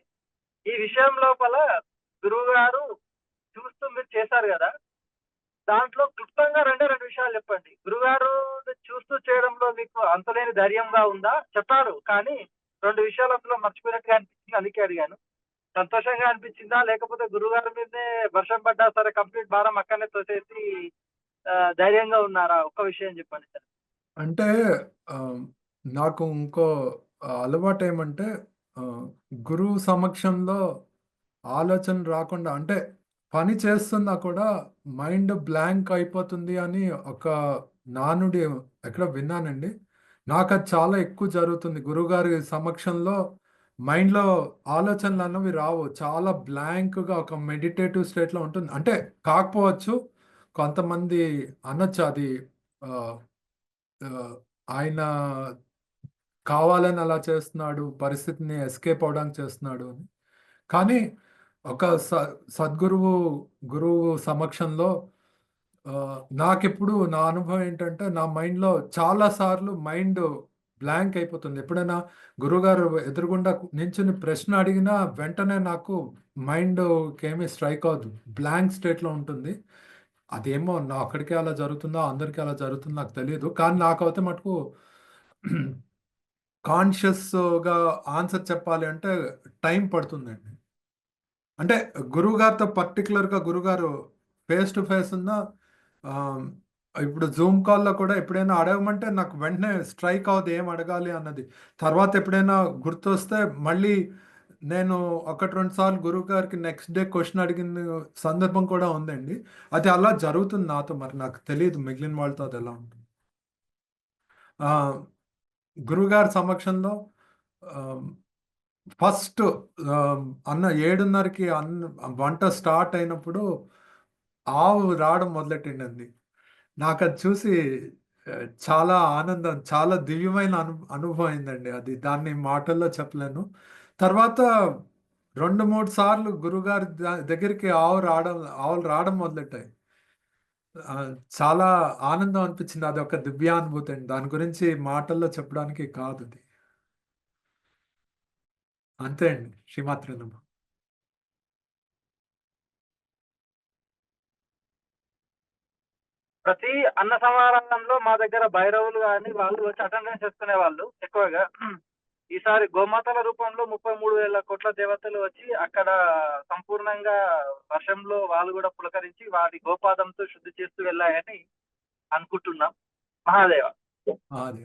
ఈ విషయం లోపల గురువుగారు చూస్తూ మీరు చేశారు కదా, దాంట్లో క్లుప్తంగా రెండు విషయాలు చెప్పండి. గురుగారు చూస్తూ చేయడంలో మీకు అంతులేని ధైర్యంగా ఉందా? చెప్పారు, కానీ 2 విషయాలు అందులో మర్చిపోయినట్టుగా అనిపించింది, అందుకే అడిగాను. సంతోషంగా అనిపించిందా, లేకపోతే గురుగారి మీదే వర్షం పడ్డా సరే కంప్లీట్ భారం అక్కడనే తోసేసి ధైర్యంగా ఉన్నారా? ఒక్క విషయం చెప్పండి సార్. అంటే ఆ, నాకు ఇంకో అలవాటు ఏమంటే ఆ, గురువు సమక్షంలో ఆలోచన రాకుండా, అంటే పని చేస్తున్నా కూడా మైండ్ బ్లాంక్ అయిపోతుంది అని ఒక నానుడి ఎక్కడ విన్నానండి. నాకు అది చాలా ఎక్కువ జరుగుతుంది గురువుగారి సమక్షంలో. మైండ్లో ఆలోచనలు అన్నవి రావు, చాలా బ్లాంక్గా ఒక మెడిటేటివ్ స్టేట్లో ఉంటుంది. అంటే కాకపోవచ్చు, కొంతమంది అనొచ్చు అది ఆ, ఆ, ఆయన కావాలని అలా చేస్తున్నాడు, పరిస్థితిని ఎస్కేప్ అవడానికి చేస్తున్నాడు అని. కానీ ఒక సద్గురువు గురువు సమక్షంలో ఆ, నాకెప్పుడు నా అనుభవం ఏంటంటే నా మైండ్లో చాలా సార్లు మైండ్ బ్లాంక్ అయిపోతుంది. ఎప్పుడైనా గురువుగారు ఎదురుగుండా నించుని ప్రశ్న అడిగినా వెంటనే నాకు మైండ్కి ఏమీ స్ట్రైక్ అవ్వదు, బ్లాంక్ స్టేట్లో ఉంటుంది. అదేమో నా ఒక్కడికే అలా జరుగుతుందో అందరికీ అలా జరుగుతుందో నాకు తెలియదు, కానీ నాకైతే మటుకు కాన్షియస్గా ఆన్సర్ చెప్పాలి అంటే టైం పడుతుందండి. అంటే గురువుగారితో పర్టికులర్గా గురుగారు ఫేస్ టు ఫేస్ ఉన్న ఆ, ఇప్పుడు జూమ్ కాల్లో కూడా ఎప్పుడైనా అడగమంటే నాకు వెంటనే స్ట్రైక్ అవుతుంది ఏం అడగాలి అన్నది. తర్వాత ఎప్పుడైనా గుర్తొస్తే మళ్ళీ నేను 1-2 సార్లు గురువు గారికి నెక్స్ట్ డే క్వశ్చన్ అడిగిన సందర్భం కూడా ఉందండి. అది అలా జరుగుతుంది నాతో, మరి నాకు తెలియదు మిగిలిన వాళ్ళతో అది ఎలా ఉంటుంది. ఆ, గురువుగారి సమక్షంలో ఫస్ట్ అన్న 7:30కి వంట స్టార్ట్ అయినప్పుడు ఆవు రావడం మొదలెట్టిండండి. నాకు అది చూసి ఆ, చాలా ఆనందం, చాలా దివ్యమైన అనుభవం అయిందండి. అది దాన్ని మాటల్లో చెప్పలేను. తర్వాత 2-3 సార్లు గురుగారి దగ్గరికి ఆవులు రావడం మొదలెట్టాయి. ఆ, చాలా ఆనందం అనిపించింది. అది ఒక దివ్యానుభూతి అండి, దాని గురించి మాటల్లో చెప్పడానికి కాదు అది. అంతే అండి. శ్రీమాత్రే నమః. ప్రతి అన్న సమారాధనలో మా దగ్గర భైరవులు కానీ వాళ్ళు వచ్చి అటెండెన్స్ చేసుకునే వాళ్ళు ఎక్కువగా. ఈసారి గోమాతల రూపంలో 33,000 కోట్ల దేవతలు వచ్చి అక్కడ సంపూర్ణంగా వర్షంలో వాళ్ళు కూడా పులకరించి వారి గోపాదంతో శుద్ధి చేస్తూ వెళ్ళాయని అనుకుంటున్నాం. మహాదేవ. అది